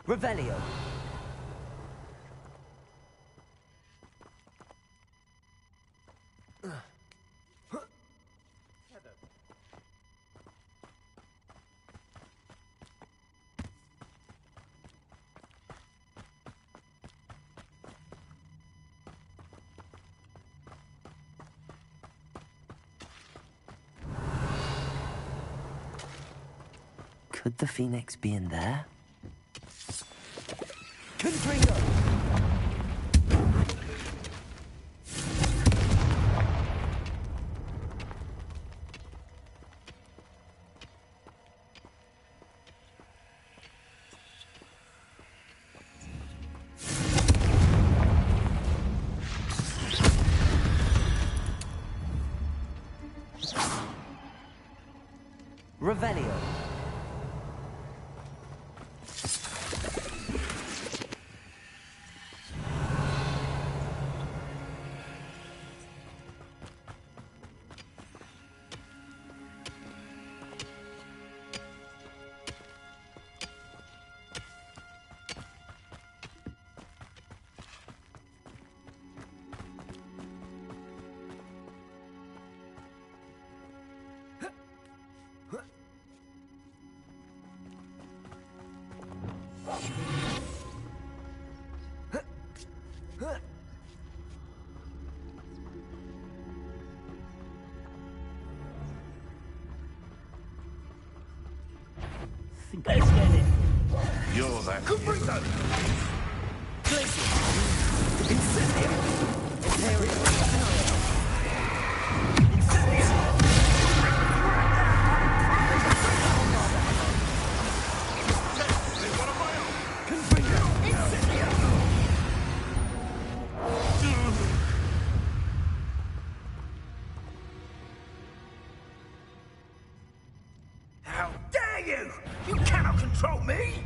Revelio. Could the phoenix be in there? Confringo. Revelio. Let's get it. You're that. Confringo. Glacier. Incendio. Ontario. Confringo. Incendio. you! You cannot control me!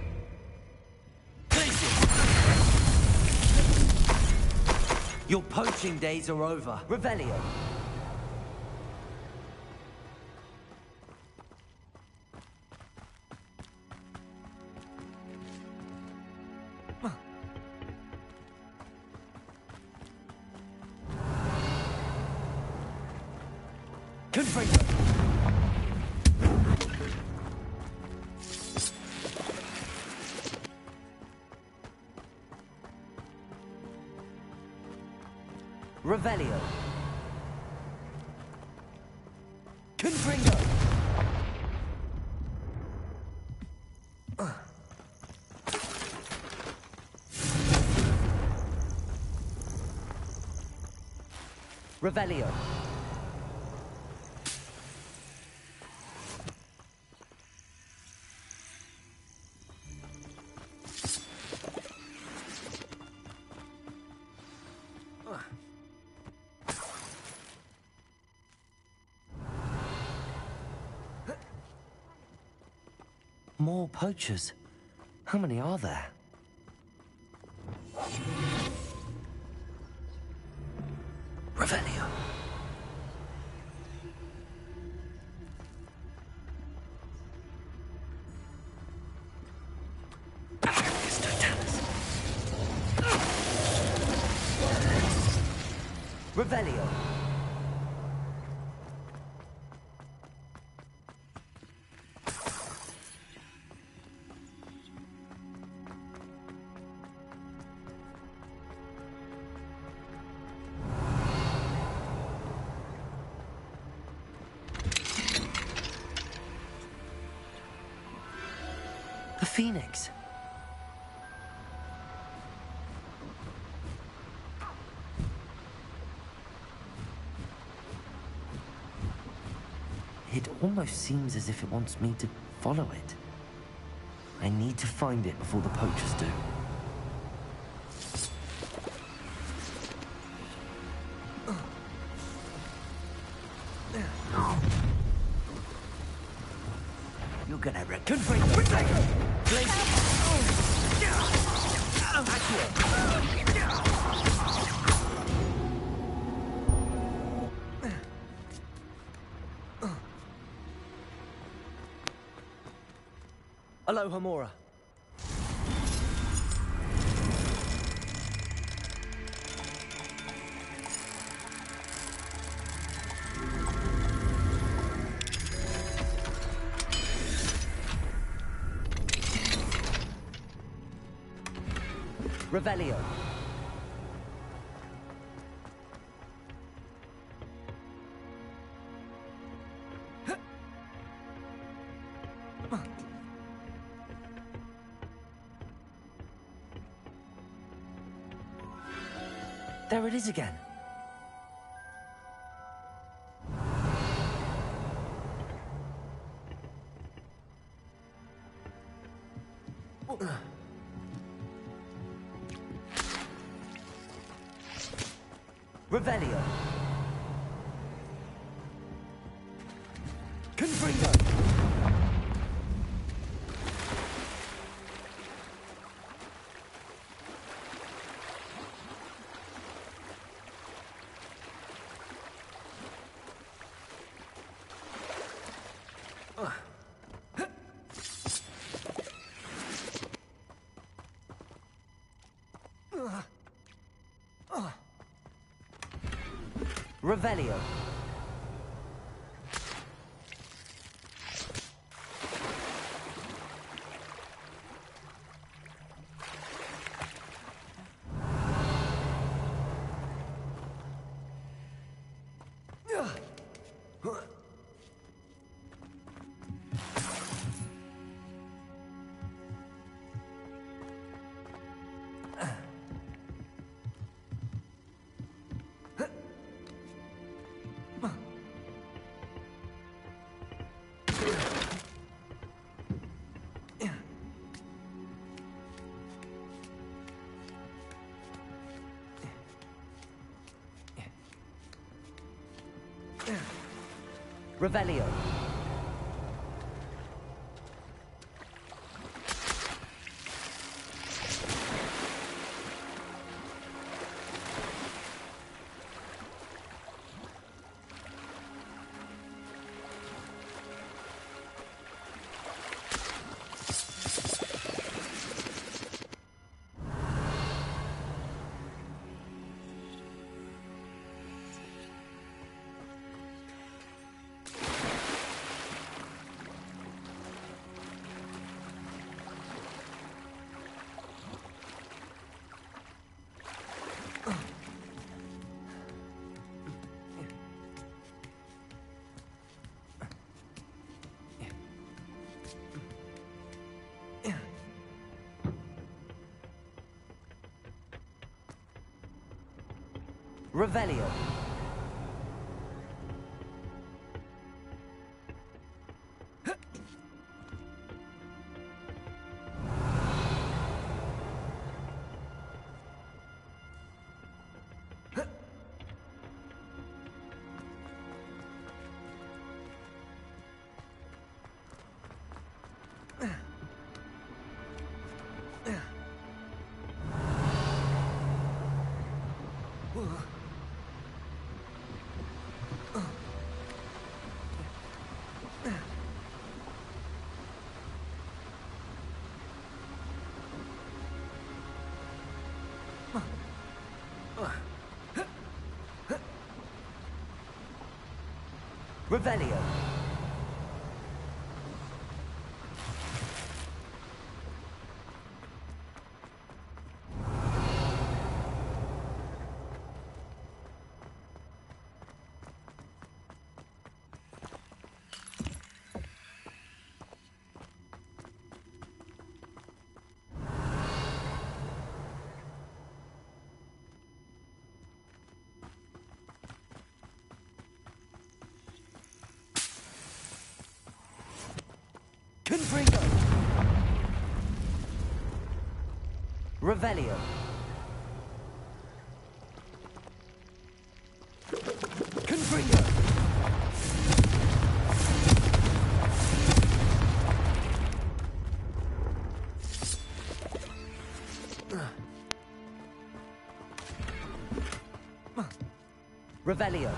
Your poaching days are over. Revelio. Confringo. Revelio. Confringo. Revelio. More poachers. How many are there? Revelio. Revelio. A phoenix. It almost seems as if it wants me to follow it. I need to find it before the poachers do. You're gonna wreck Aloha, Mora. Revelio. There it is again. Revelio. Confringo. Revelio. Revelio. Revelio. Revelio. Confringo. Revelio. Confringo. Revelio.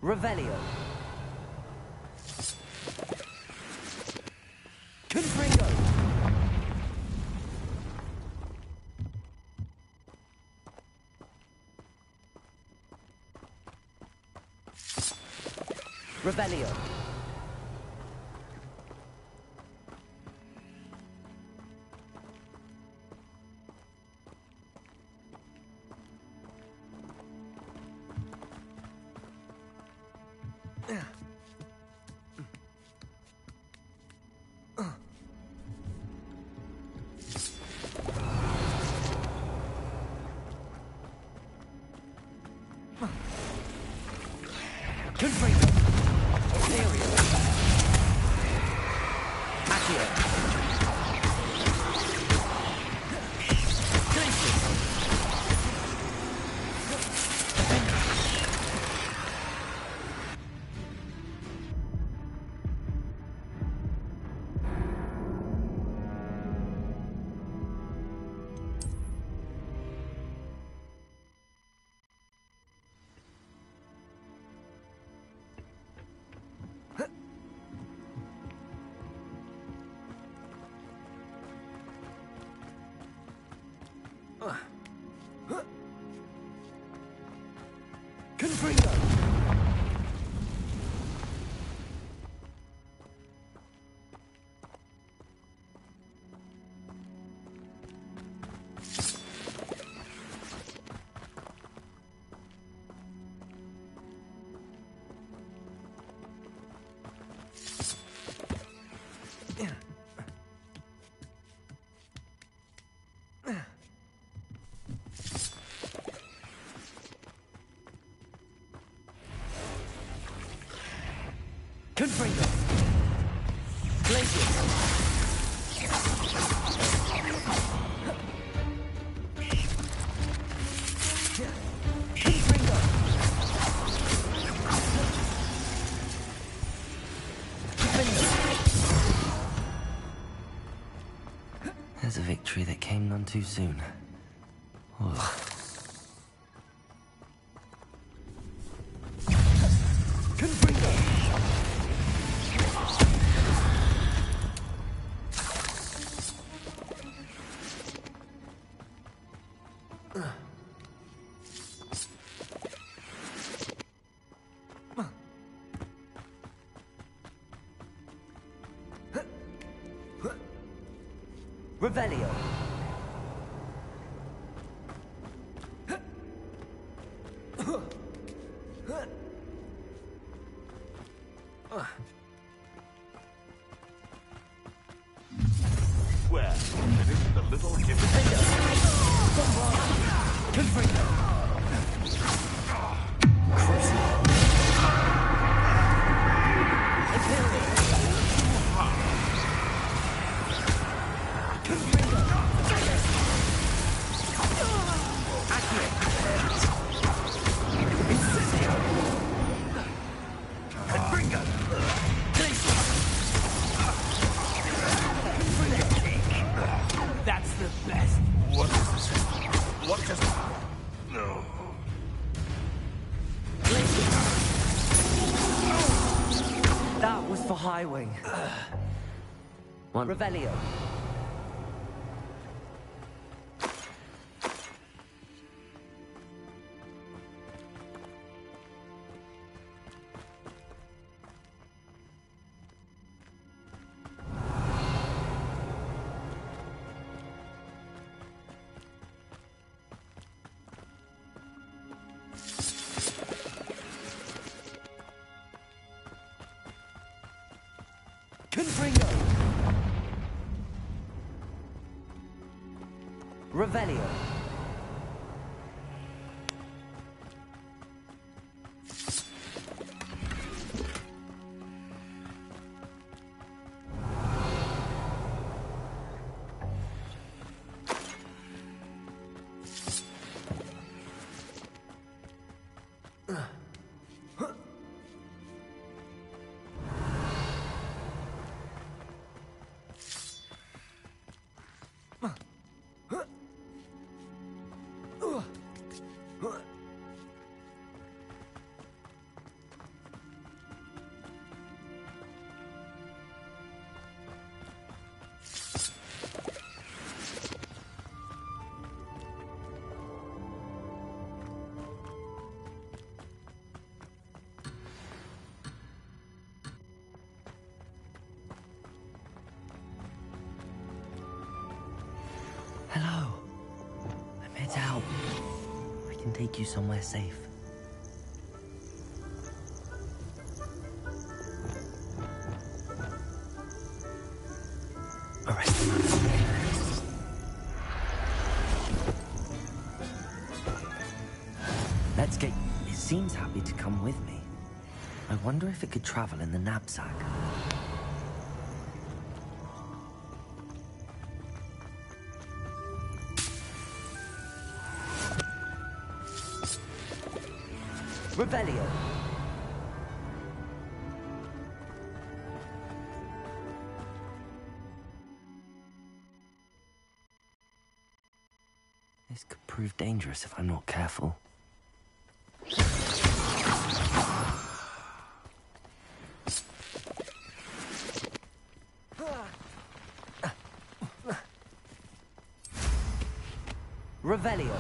Revelio. Confringo. Revelio. Confringo. Ontario. Accio. Confringo. Confringo! Glacius! There's a victory that came none too soon. Ugh. Revelio. Where? It isn't a little That's the best. What is this? What just... No. That was for High Wing. One. Revelio. Confringo! Revelio. Hello. I'm headed out. I can take you somewhere safe. All right. Let's get... It seems happy to come with me. I wonder if it could travel in the knapsack. Revelio. This could prove dangerous if I'm not careful. Revelio.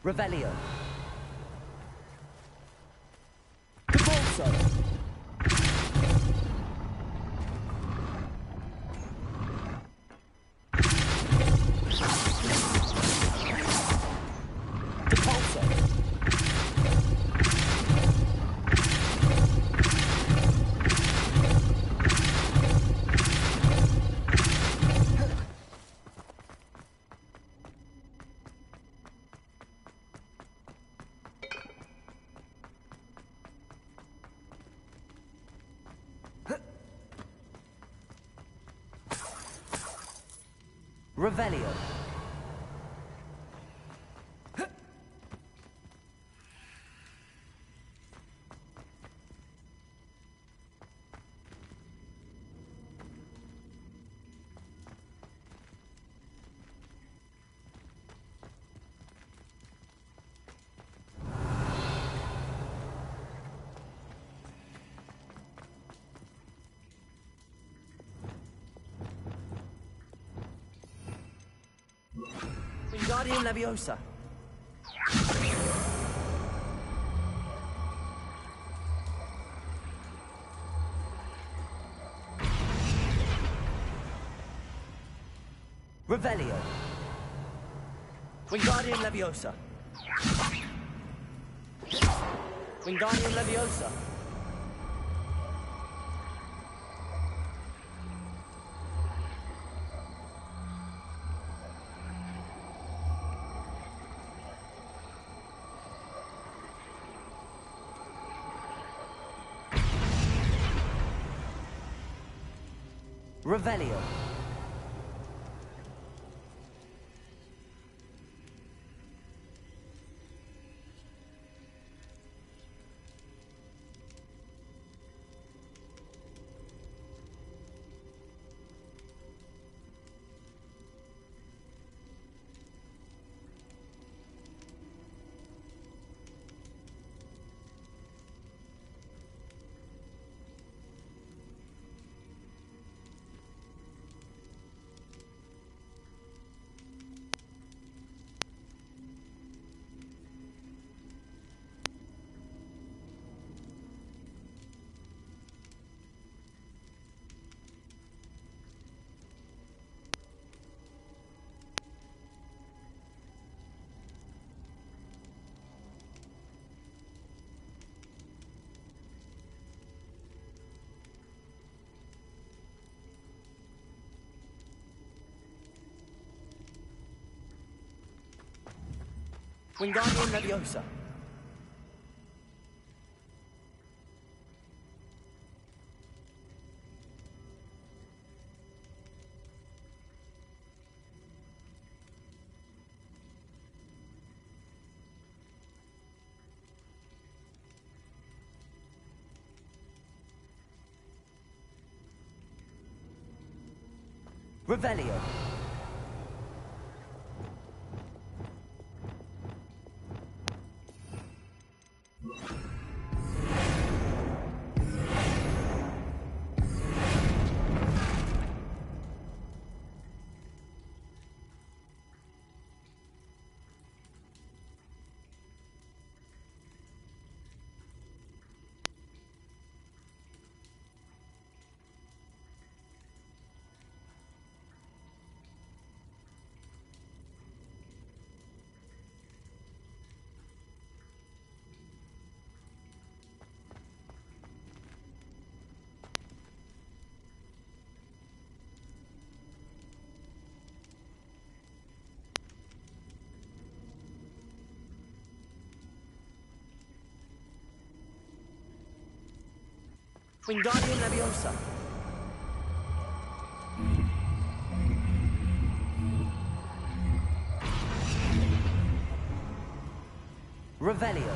Revelio. Cabolso. Revelio. Wingardium Leviosa. Revelio. Wingardium Leviosa. Wingardium Leviosa. Revelio. Wingardium Leviosa. Revelio. Wingardium Leviosa. Revelio.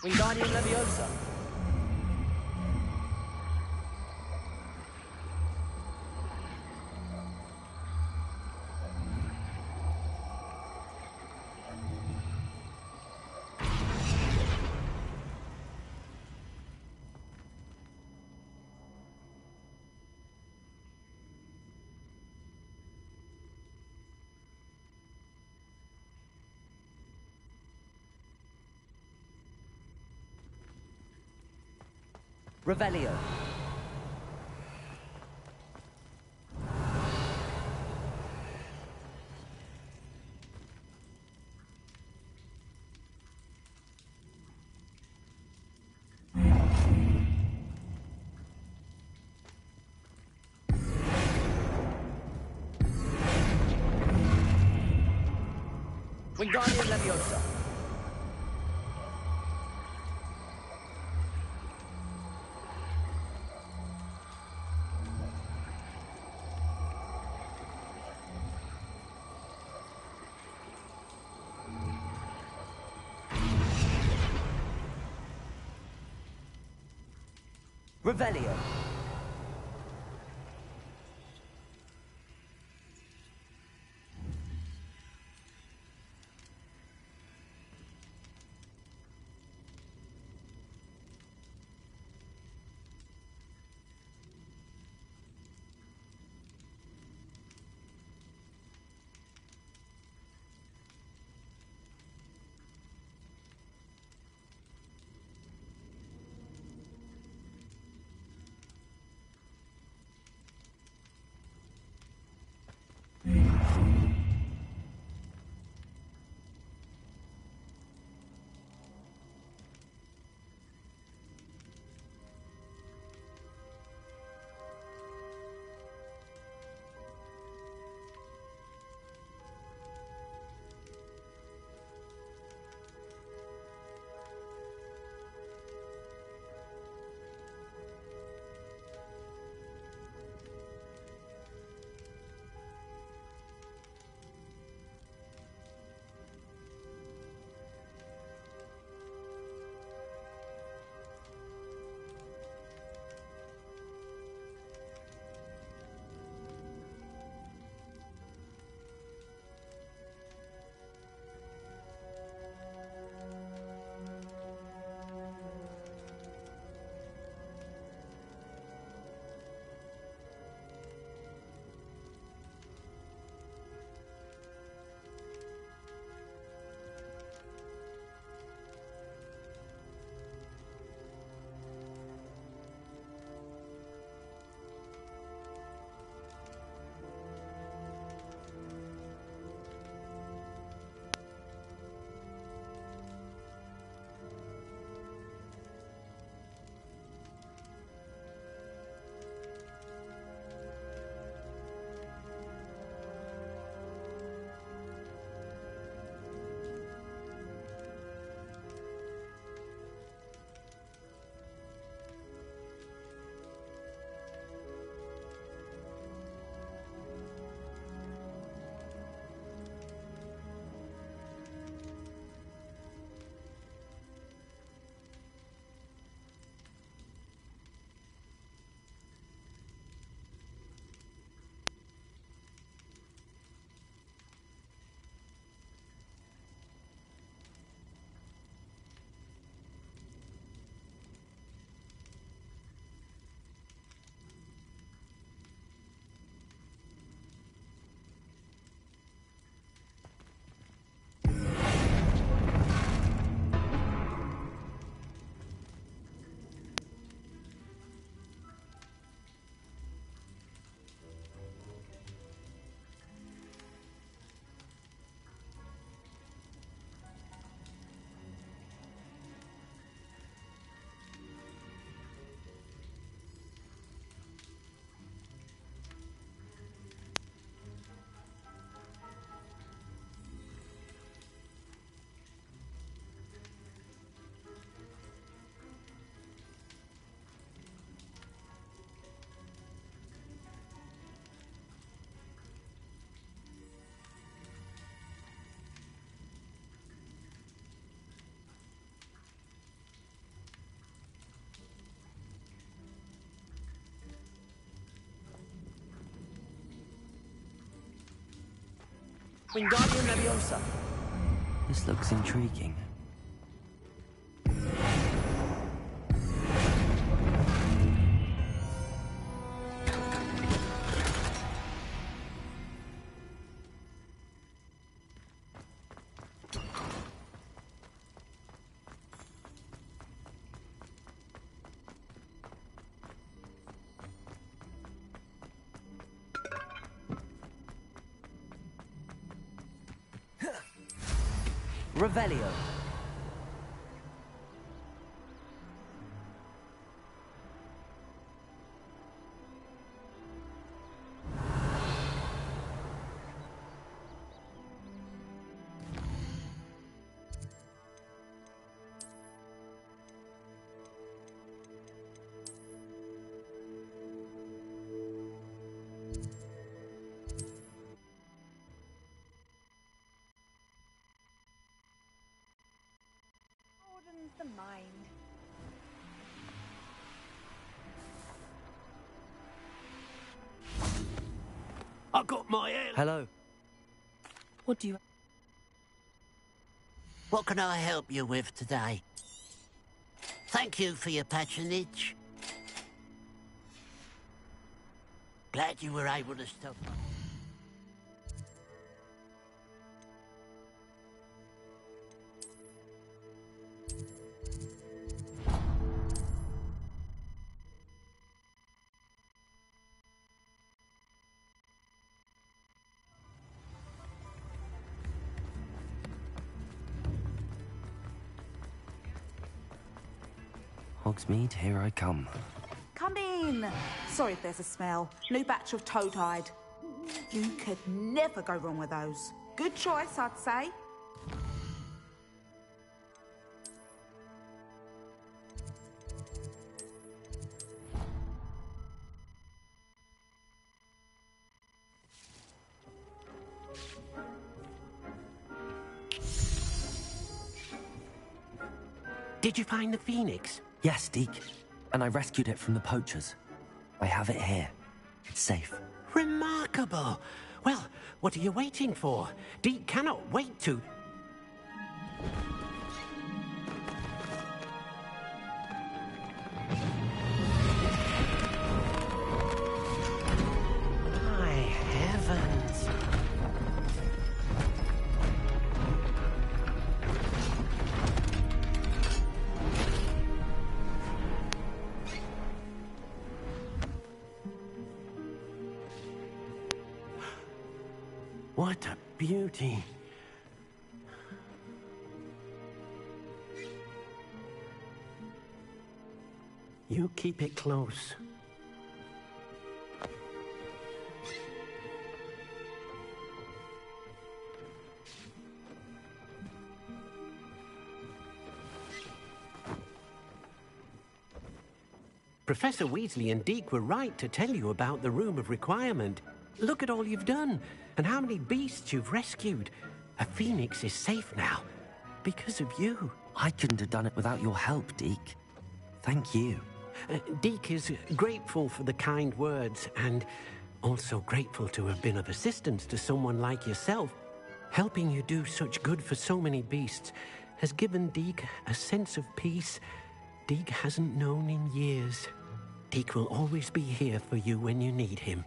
Wingardium Leviosa. Revelio. Wingardium Leviosa. Revelio. Wingardium Leviosa. This looks intriguing. Revelio. I got my head. Hello. What do you... What can I help you with today? Thank you for your patronage. Glad you were able to stop. Hogsmeade, here I come. Come in. Sorry if there's a smell. New batch of toad-hide. You could never go wrong with those. Good choice, I'd say. Did you find the phoenix? Yes, Deke. And I rescued it from the poachers. I have it here. It's safe. Remarkable. Well, what are you waiting for? Deke cannot wait to... My heavens. What a beauty. You keep it close. Professor Weasley and Deke were right to tell you about the Room of Requirement. Look at all you've done, and how many beasts you've rescued. A phoenix is safe now, because of you. I couldn't have done it without your help, Deke. Thank you. Deke is grateful for the kind words, and also grateful to have been of assistance to someone like yourself. Helping you do such good for so many beasts has given Deke a sense of peace Deke hasn't known in years. Deke will always be here for you when you need him.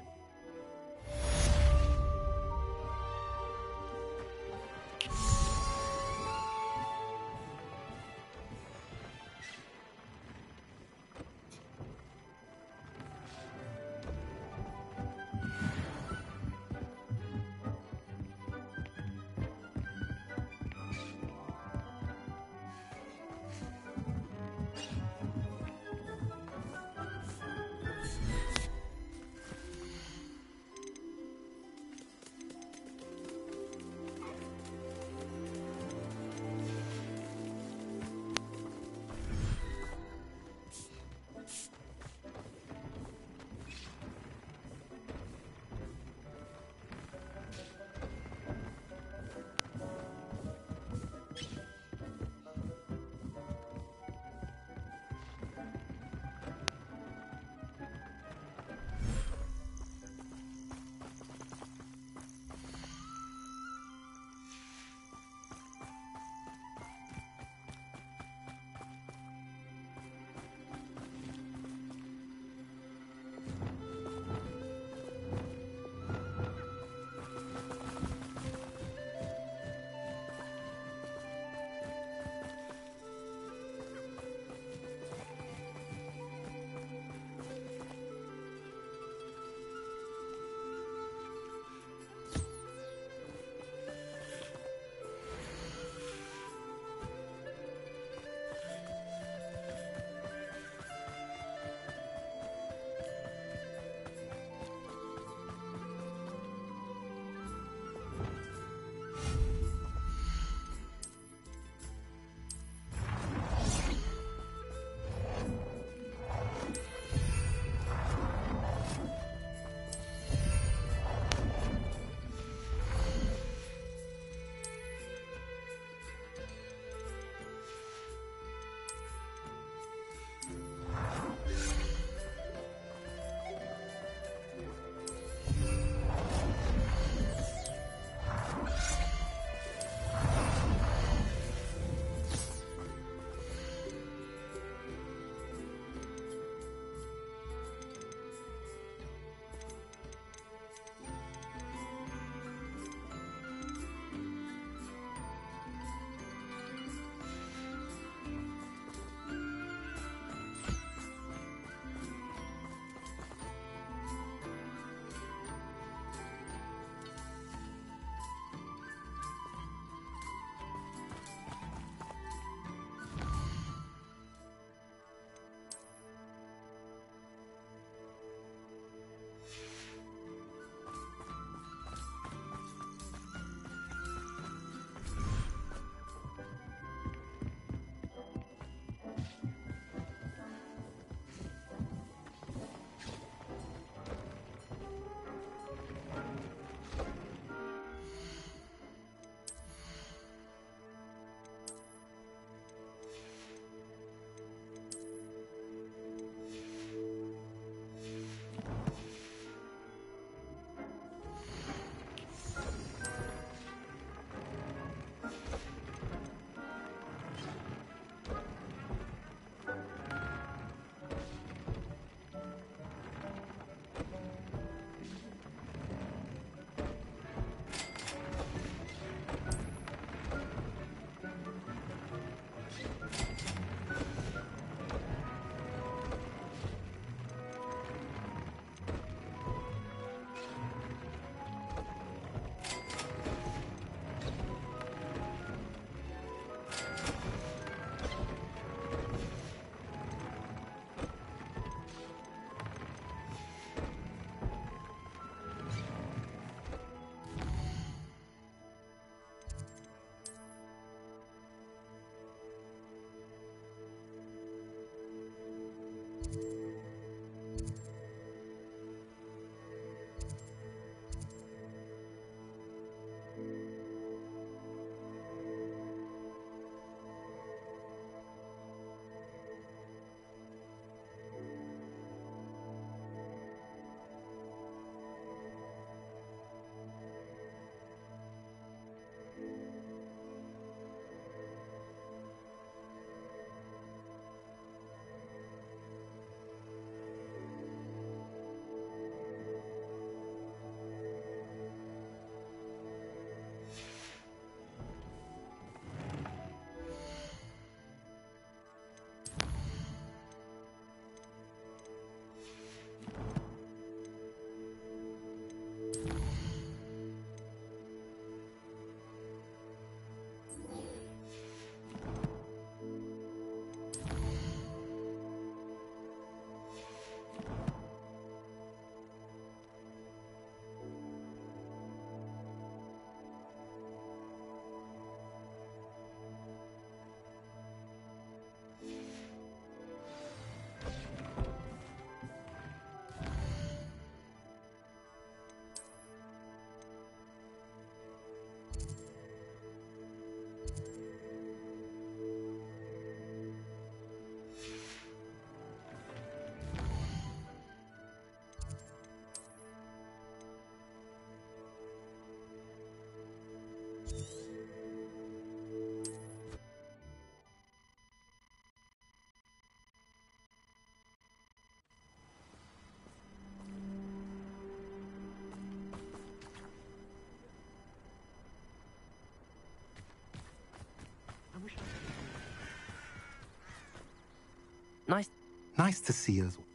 Nice to see you as well.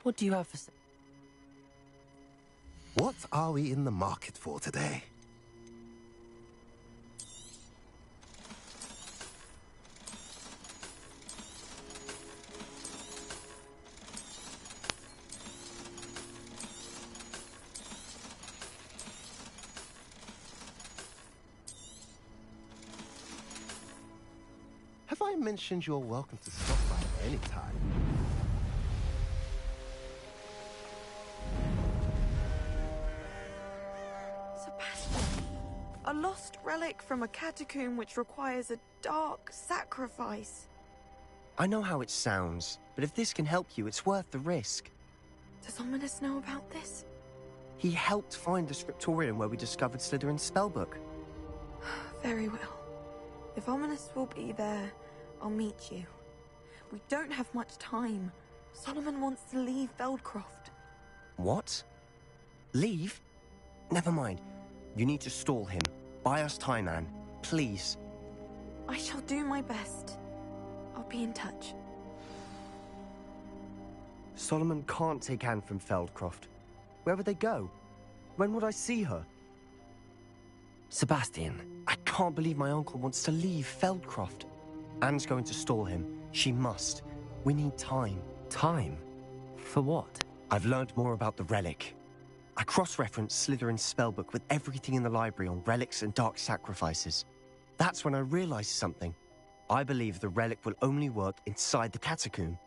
What do you have for... What are we in the market for today? Have I mentioned you're welcome to stop by at any time? Sebastian, a lost relic from a catacomb which requires a dark sacrifice. I know how it sounds, but if this can help you, it's worth the risk. Does Ominous know about this? He helped find the scriptorium where we discovered Slytherin's spellbook. Very well. If Ominous will be there, I'll meet you. We don't have much time. Solomon wants to leave Feldcroft. What? Leave? Never mind. You need to stall him. Buy us time, Anne. Please. I shall do my best. I'll be in touch. Solomon can't take Anne from Feldcroft. Where would they go? When would I see her? Sebastian. I can't believe my uncle wants to leave Feldcroft. Anne's going to stall him. She must. We need time. Time? For what? I've learned more about the relic. I cross-referenced Slytherin's spellbook with everything in the library on relics and dark sacrifices. That's when I realized something. I believe the relic will only work inside the catacomb.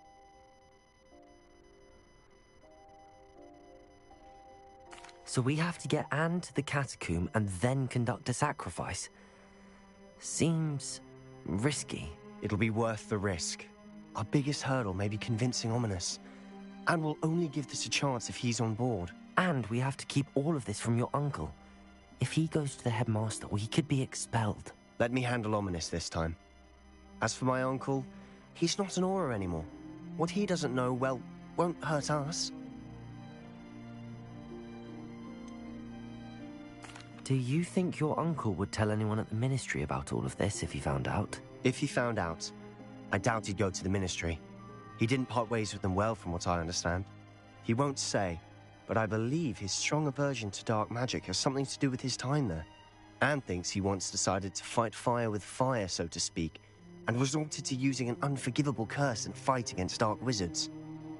So we have to get Anne to the catacomb and then conduct a sacrifice? Seems risky. It'll be worth the risk. Our biggest hurdle may be convincing Ominous. And we'll only give this a chance if he's on board. And we have to keep all of this from your uncle. If he goes to the headmaster, he could be expelled. Let me handle Ominous this time. As for my uncle, he's not an Auror anymore. What he doesn't know, well, won't hurt us. Do you think your uncle would tell anyone at the Ministry about all of this if he found out? If he found out, I doubt he'd go to the Ministry. He didn't part ways with them well, from what I understand. He won't say, but I believe his strong aversion to dark magic has something to do with his time there. Anne thinks he once decided to fight fire with fire, so to speak, and resorted to using an unforgivable curse and fight against dark wizards.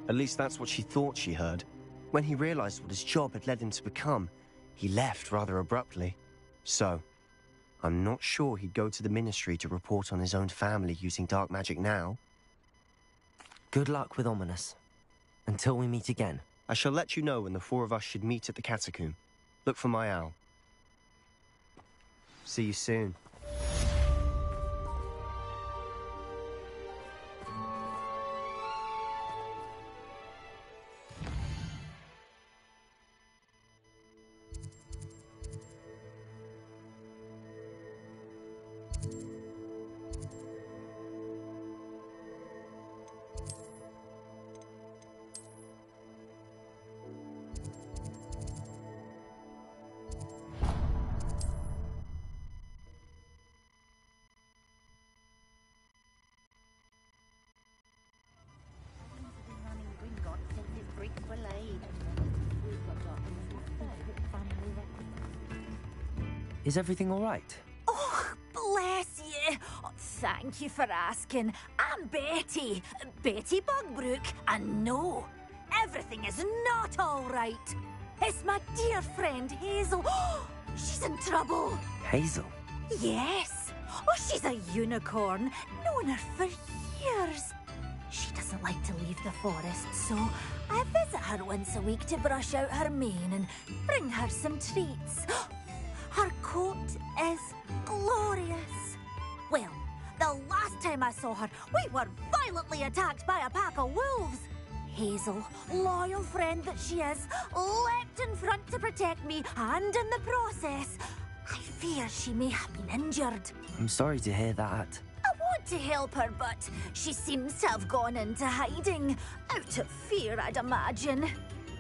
At least that's what she thought she heard. When he realized what his job had led him to become, he left rather abruptly. So, I'm not sure he'd go to the Ministry to report on his own family using dark magic now. Good luck with Ominous. Until we meet again. I shall let you know when the four of us should meet at the catacomb. Look for my owl. See you soon. Is everything all right? Oh, bless you. Oh, thank you for asking. I'm Betty. Betty Bugbrook. And no, everything is not all right. It's my dear friend Hazel. Oh, she's in trouble. Hazel? Yes. Oh, she's a unicorn. Known her for years. She doesn't like to leave the forest, so I visit her once a week to brush out her mane and bring her some treats. Her coat is glorious. Well, the last time I saw her, we were violently attacked by a pack of wolves. Hazel, loyal friend that she is, leapt in front to protect me, and in the process, I fear she may have been injured. I'm sorry to hear that. I want to help her, but she seems to have gone into hiding. Out of fear, I'd imagine.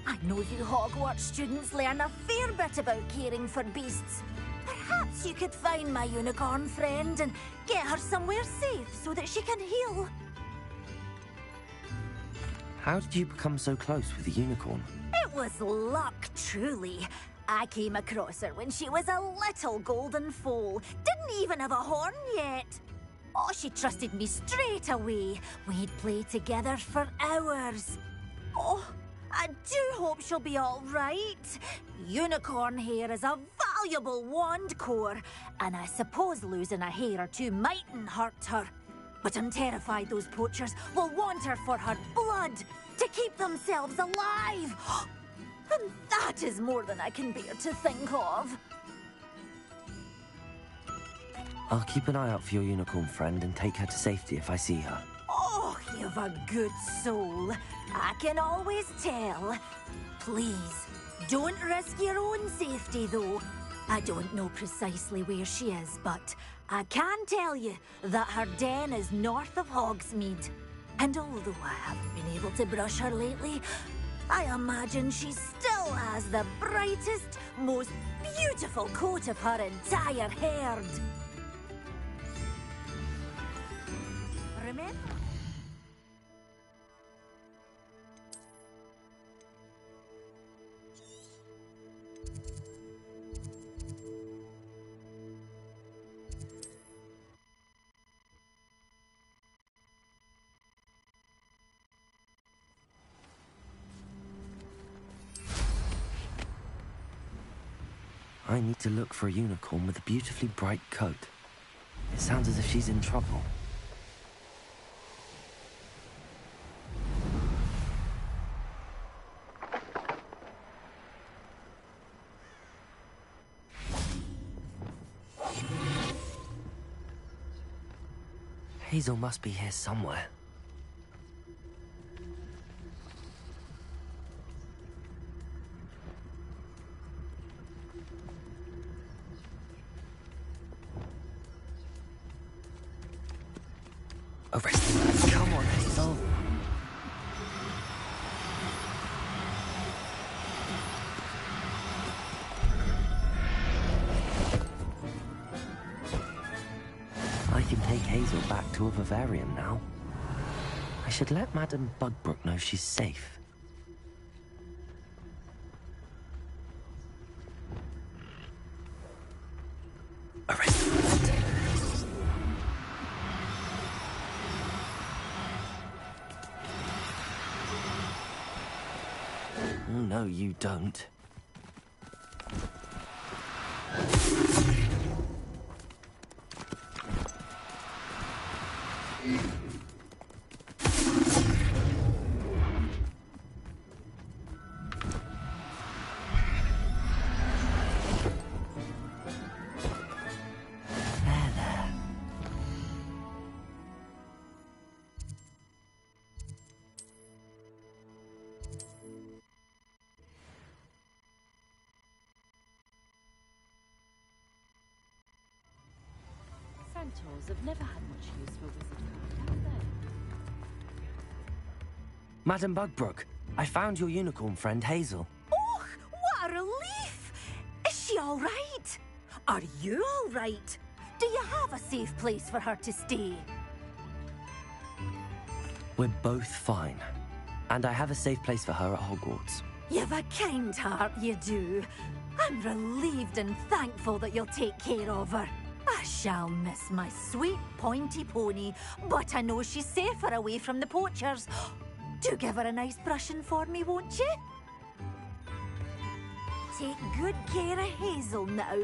I know you Hogwarts students learn a fair bit about caring for beasts. Perhaps you could find my unicorn friend and get her somewhere safe so that she can heal. How did you become so close with the unicorn? It was luck, truly. I came across her when she was a little golden foal. Didn't even have a horn yet. Oh, she trusted me straight away. We'd play together for hours. Oh, I do hope she'll be all right. Unicorn hair is a valuable wand core, and I suppose losing a hair or two mightn't hurt her. But I'm terrified those poachers will want her for her blood, to keep themselves alive. And that is more than I can bear to think of. I'll keep an eye out for your unicorn friend and take her to safety if I see her. Oh, you've a good soul. I can always tell. Please, don't risk your own safety, though. I don't know precisely where she is, but I can tell you that her den is north of Hogsmeade. And although I haven't been able to brush her lately, I imagine she still has the brightest, most beautiful coat of her entire herd. Remember? I need to look for a unicorn with a beautifully bright coat. It sounds as if she's in trouble. Hazel must be here somewhere. Arrest him. Come on, Hazel. I can take Hazel back to a vivarium now. I should let Madame Bugbrook know she's safe. Arrest him. No, you don't. Centaurs have never had much use for wizardcraft, have they? Madame Bugbrook, I found your unicorn friend Hazel. Oh, what a relief! Is she all right? Are you all right? Do you have a safe place for her to stay? We're both fine. And I have a safe place for her at Hogwarts. You've a kind heart, you do. I'm relieved and thankful that you'll take care of her. I shall miss my sweet pointy pony, but I know she's safer away from the poachers. Do give her a nice brushing for me, won't you? Take good care of Hazel now.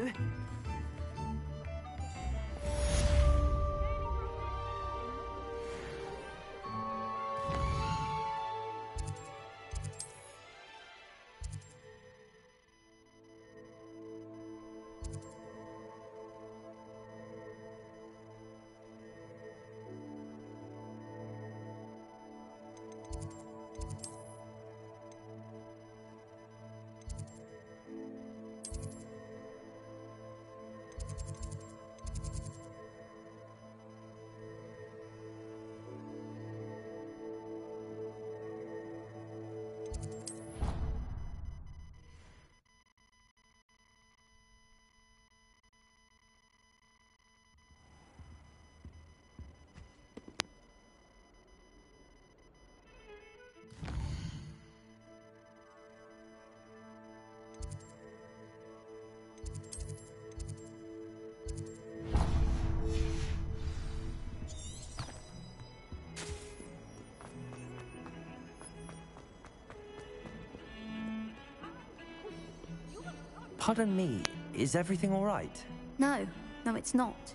Pardon me, is everything all right? No, it's not.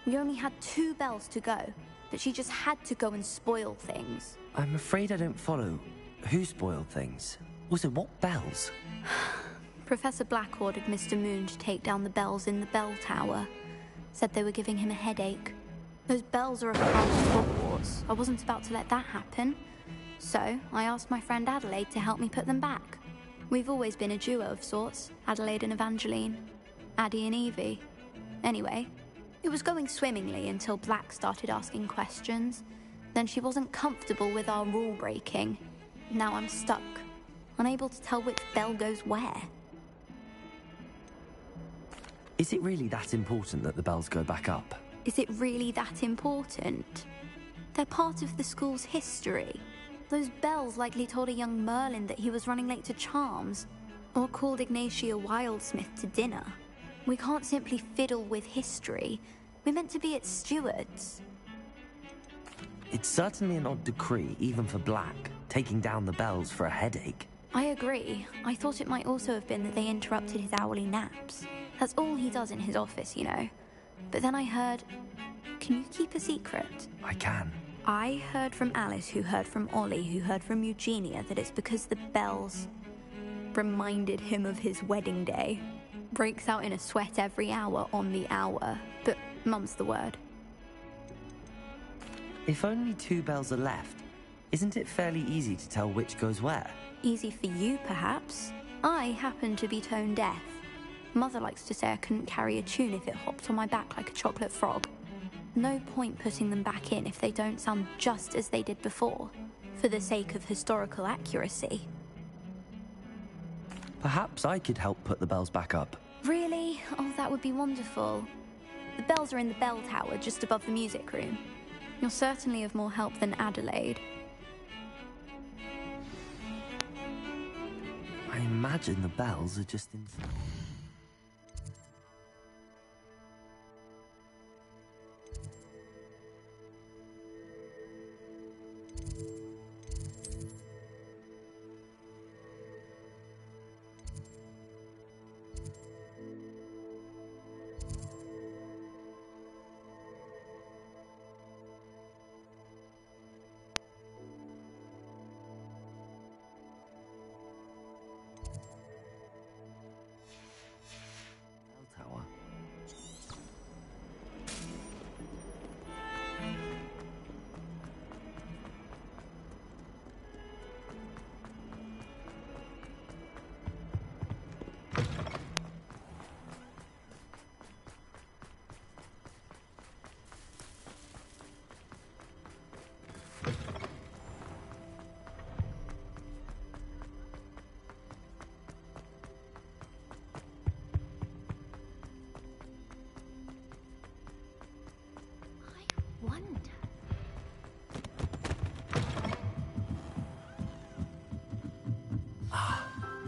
We only had 2 bells to go, but she just had to go and spoil things. I'm afraid I don't follow. Who spoiled things? Also, what bells? Professor Black ordered Mr. Moon to take down the bells in the bell tower. Said they were giving him a headache. Those bells are a part of Hogwarts. I wasn't about to let that happen. So, I asked my friend Adelaide to help me put them back. We've always been a duo of sorts, Adelaide and Evangeline. Addie and Evie. Anyway, it was going swimmingly until Black started asking questions. Then she wasn't comfortable with our rule breaking. Now I'm stuck, unable to tell which bell goes where. Is it really that important that the bells go back up? Is it really that important? They're part of the school's history. Those bells likely told a young Merlin that he was running late to Charms, or called Ignatia Wildsmith to dinner. We can't simply fiddle with history. We're meant to be its stewards. It's certainly an odd decree, even for Black, taking down the bells for a headache. I agree. I thought it might also have been that they interrupted his hourly naps. That's all he does in his office, you know. But then I heard... Can you keep a secret? I can. I heard from Alice, who heard from Ollie, who heard from Eugenia, that it's because the bells reminded him of his wedding day. Breaks out in a sweat every hour on the hour, but mum's the word. If only 2 bells are left, isn't it fairly easy to tell which goes where? Easy for you, perhaps. I happen to be tone deaf. Mother likes to say I couldn't carry a tune if it hopped on my back like a chocolate frog. No point putting them back in if they don't sound just as they did before, for the sake of historical accuracy. Perhaps I could help put the bells back up. Really? Oh, that would be wonderful. The bells are in the bell tower, just above the music room. You're certainly of more help than Adelaide. I imagine the bells are just inside. Tower.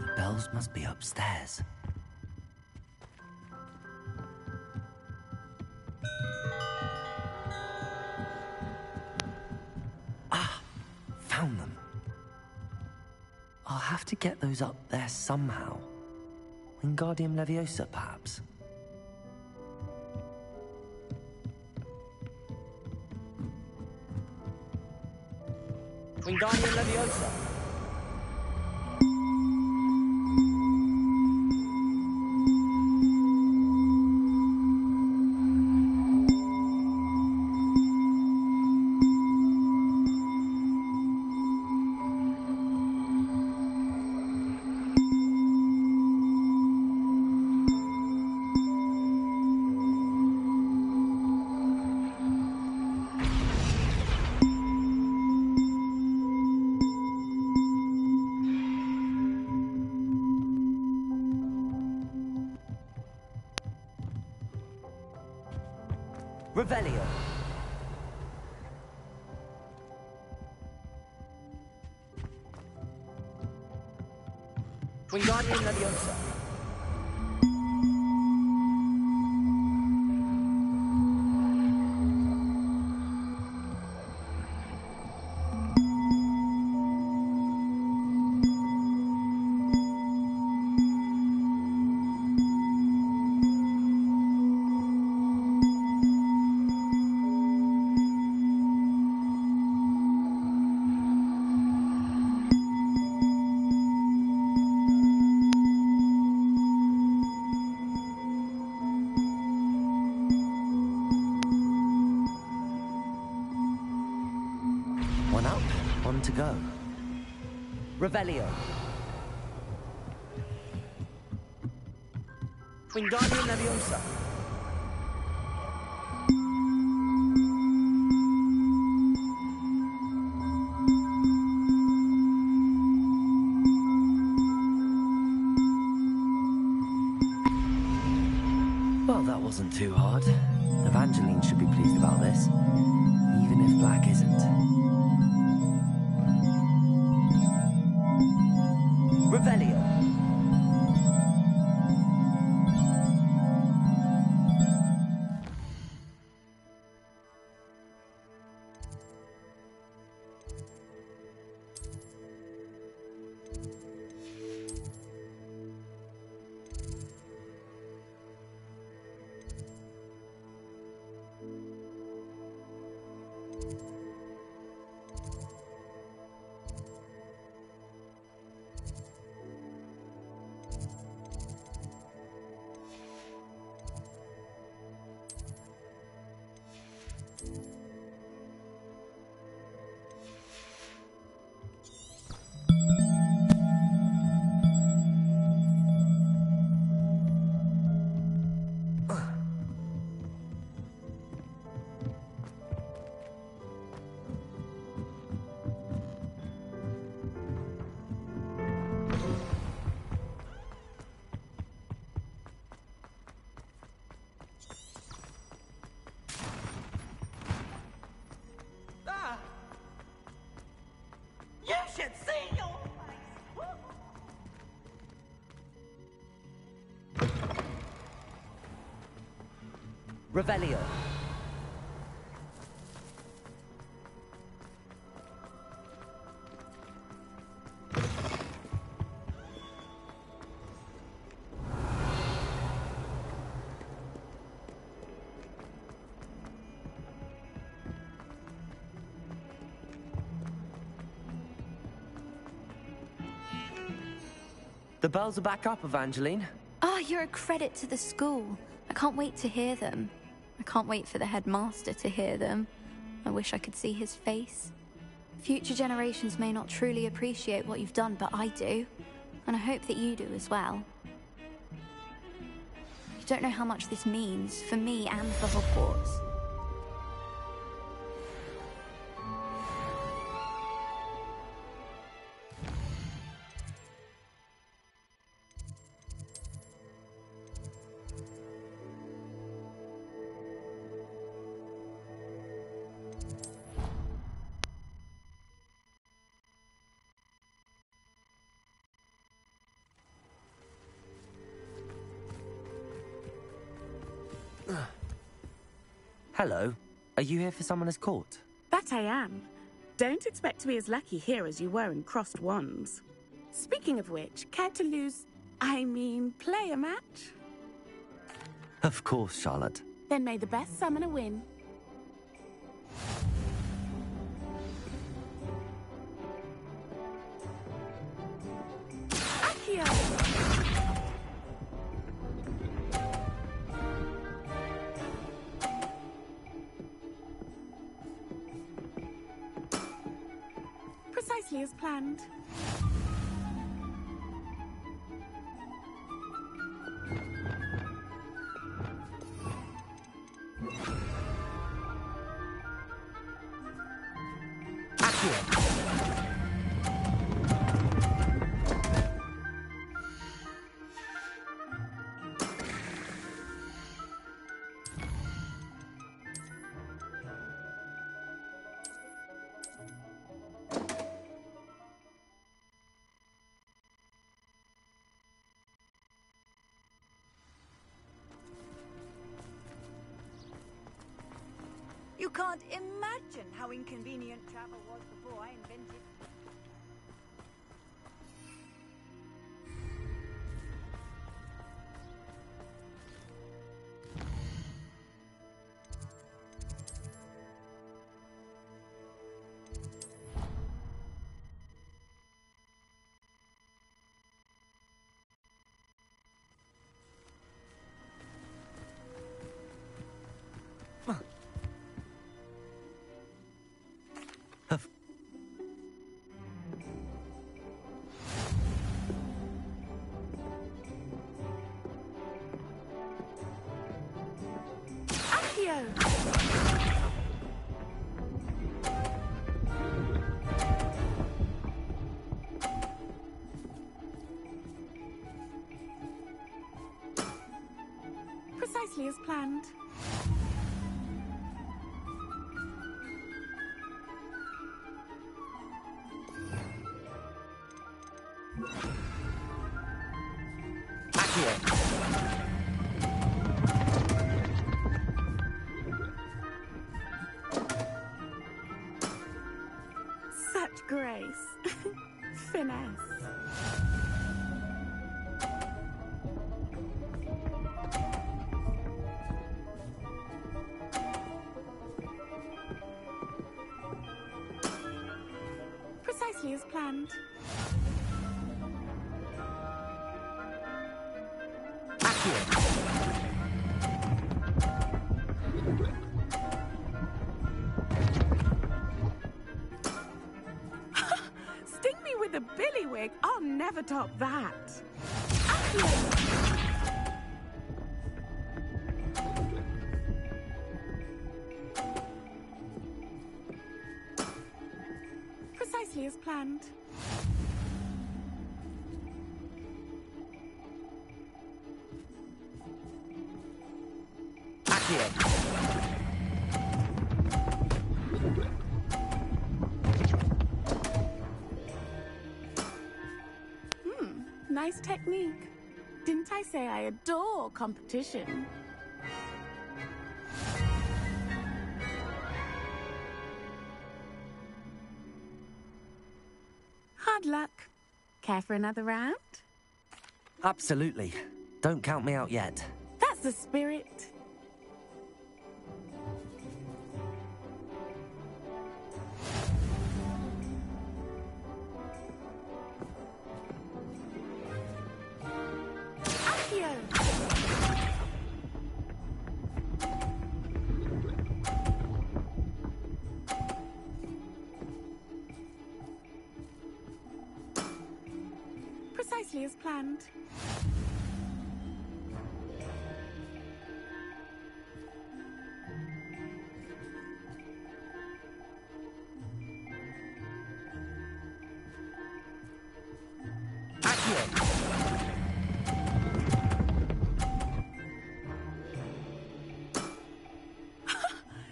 The bells must be upstairs. Found them. I'll have to get those up there somehow. Wingardium Leviosa, perhaps? Wingardium Leviosa! Revelio. Wingardium Leviosa. to go. Revelio. Wingardium Leviosa. Well, that wasn't too hard. Evangeline should be pleased about this, even if Black isn't. Revelio. You should see your Revelio. The bells are back up, Evangeline. Oh, you're a credit to the school. I can't wait to hear them. I can't wait for the headmaster to hear them. I wish I could see his face. Future generations may not truly appreciate what you've done, but I do. And I hope that you do as well. You don't know how much this means for me and for Hogwarts. Hello. Are you here for Summoner's Court? That I am. Don't expect to be as lucky here as you were in Crossed Wands. Speaking of which, care to play a match? Of course, Charlotte. Then may the best summoner win. Accio! Precisely as planned. You can't imagine how inconvenient travel was before I invented... Accio! Precisely as planned. Such grace. Finesse. Precisely as planned. Sting me with a billywig. I'll never top that. Precisely as planned. Nice technique. Didn't I say I adore competition? Hard luck. Care for another round? Absolutely. Don't count me out yet. That's the spirit. Precisely as planned.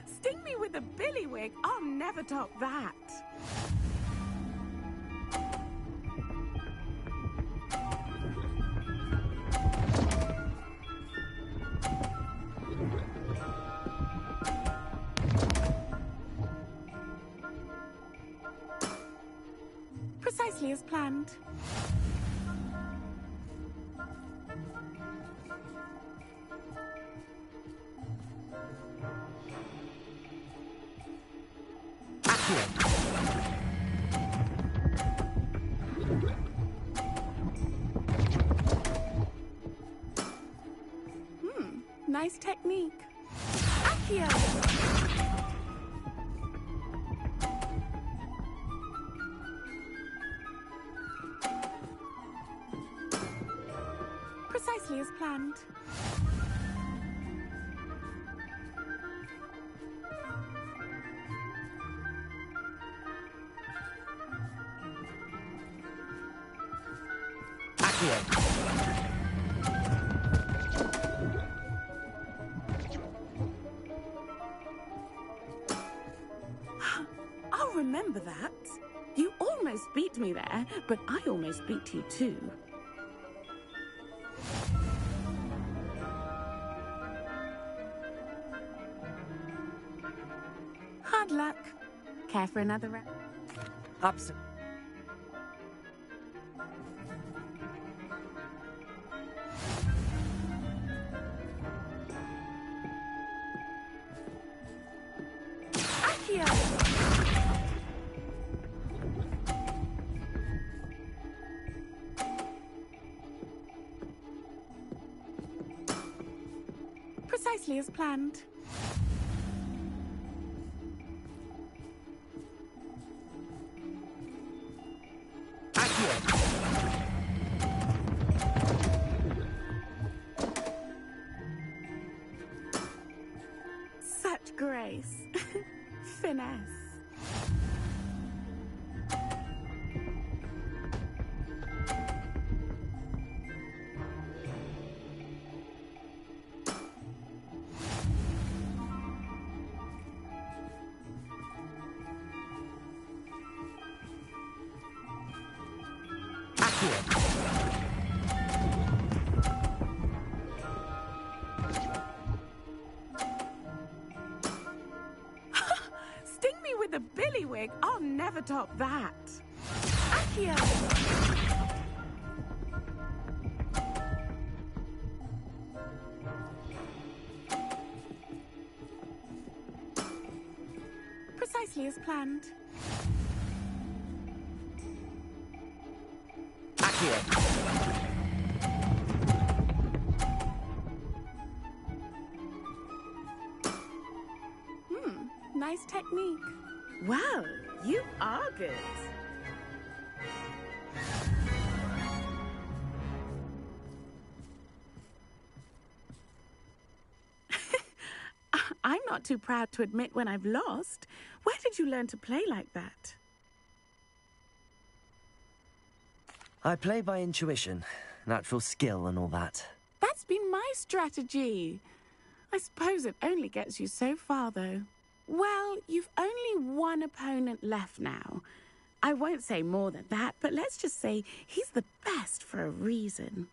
Sting me with a billywig. I'll never top that. Precisely as planned. Nice technique. Accio! Precisely as planned. I'll remember that. You almost beat me there, but I almost beat you too. Hard luck. Care for another round? Absolutely. Precisely as planned. Sting me with a billywig. I'll never top that. Accio! Precisely as planned. Nice technique. Well, you are good. I'm not too proud to admit when I've lost. Where did you learn to play like that? I play by intuition, natural skill and all that. That's been my strategy. I suppose it only gets you so far, though. Well, you've only one opponent left now. I won't say more than that, but let's just say he's the best for a reason.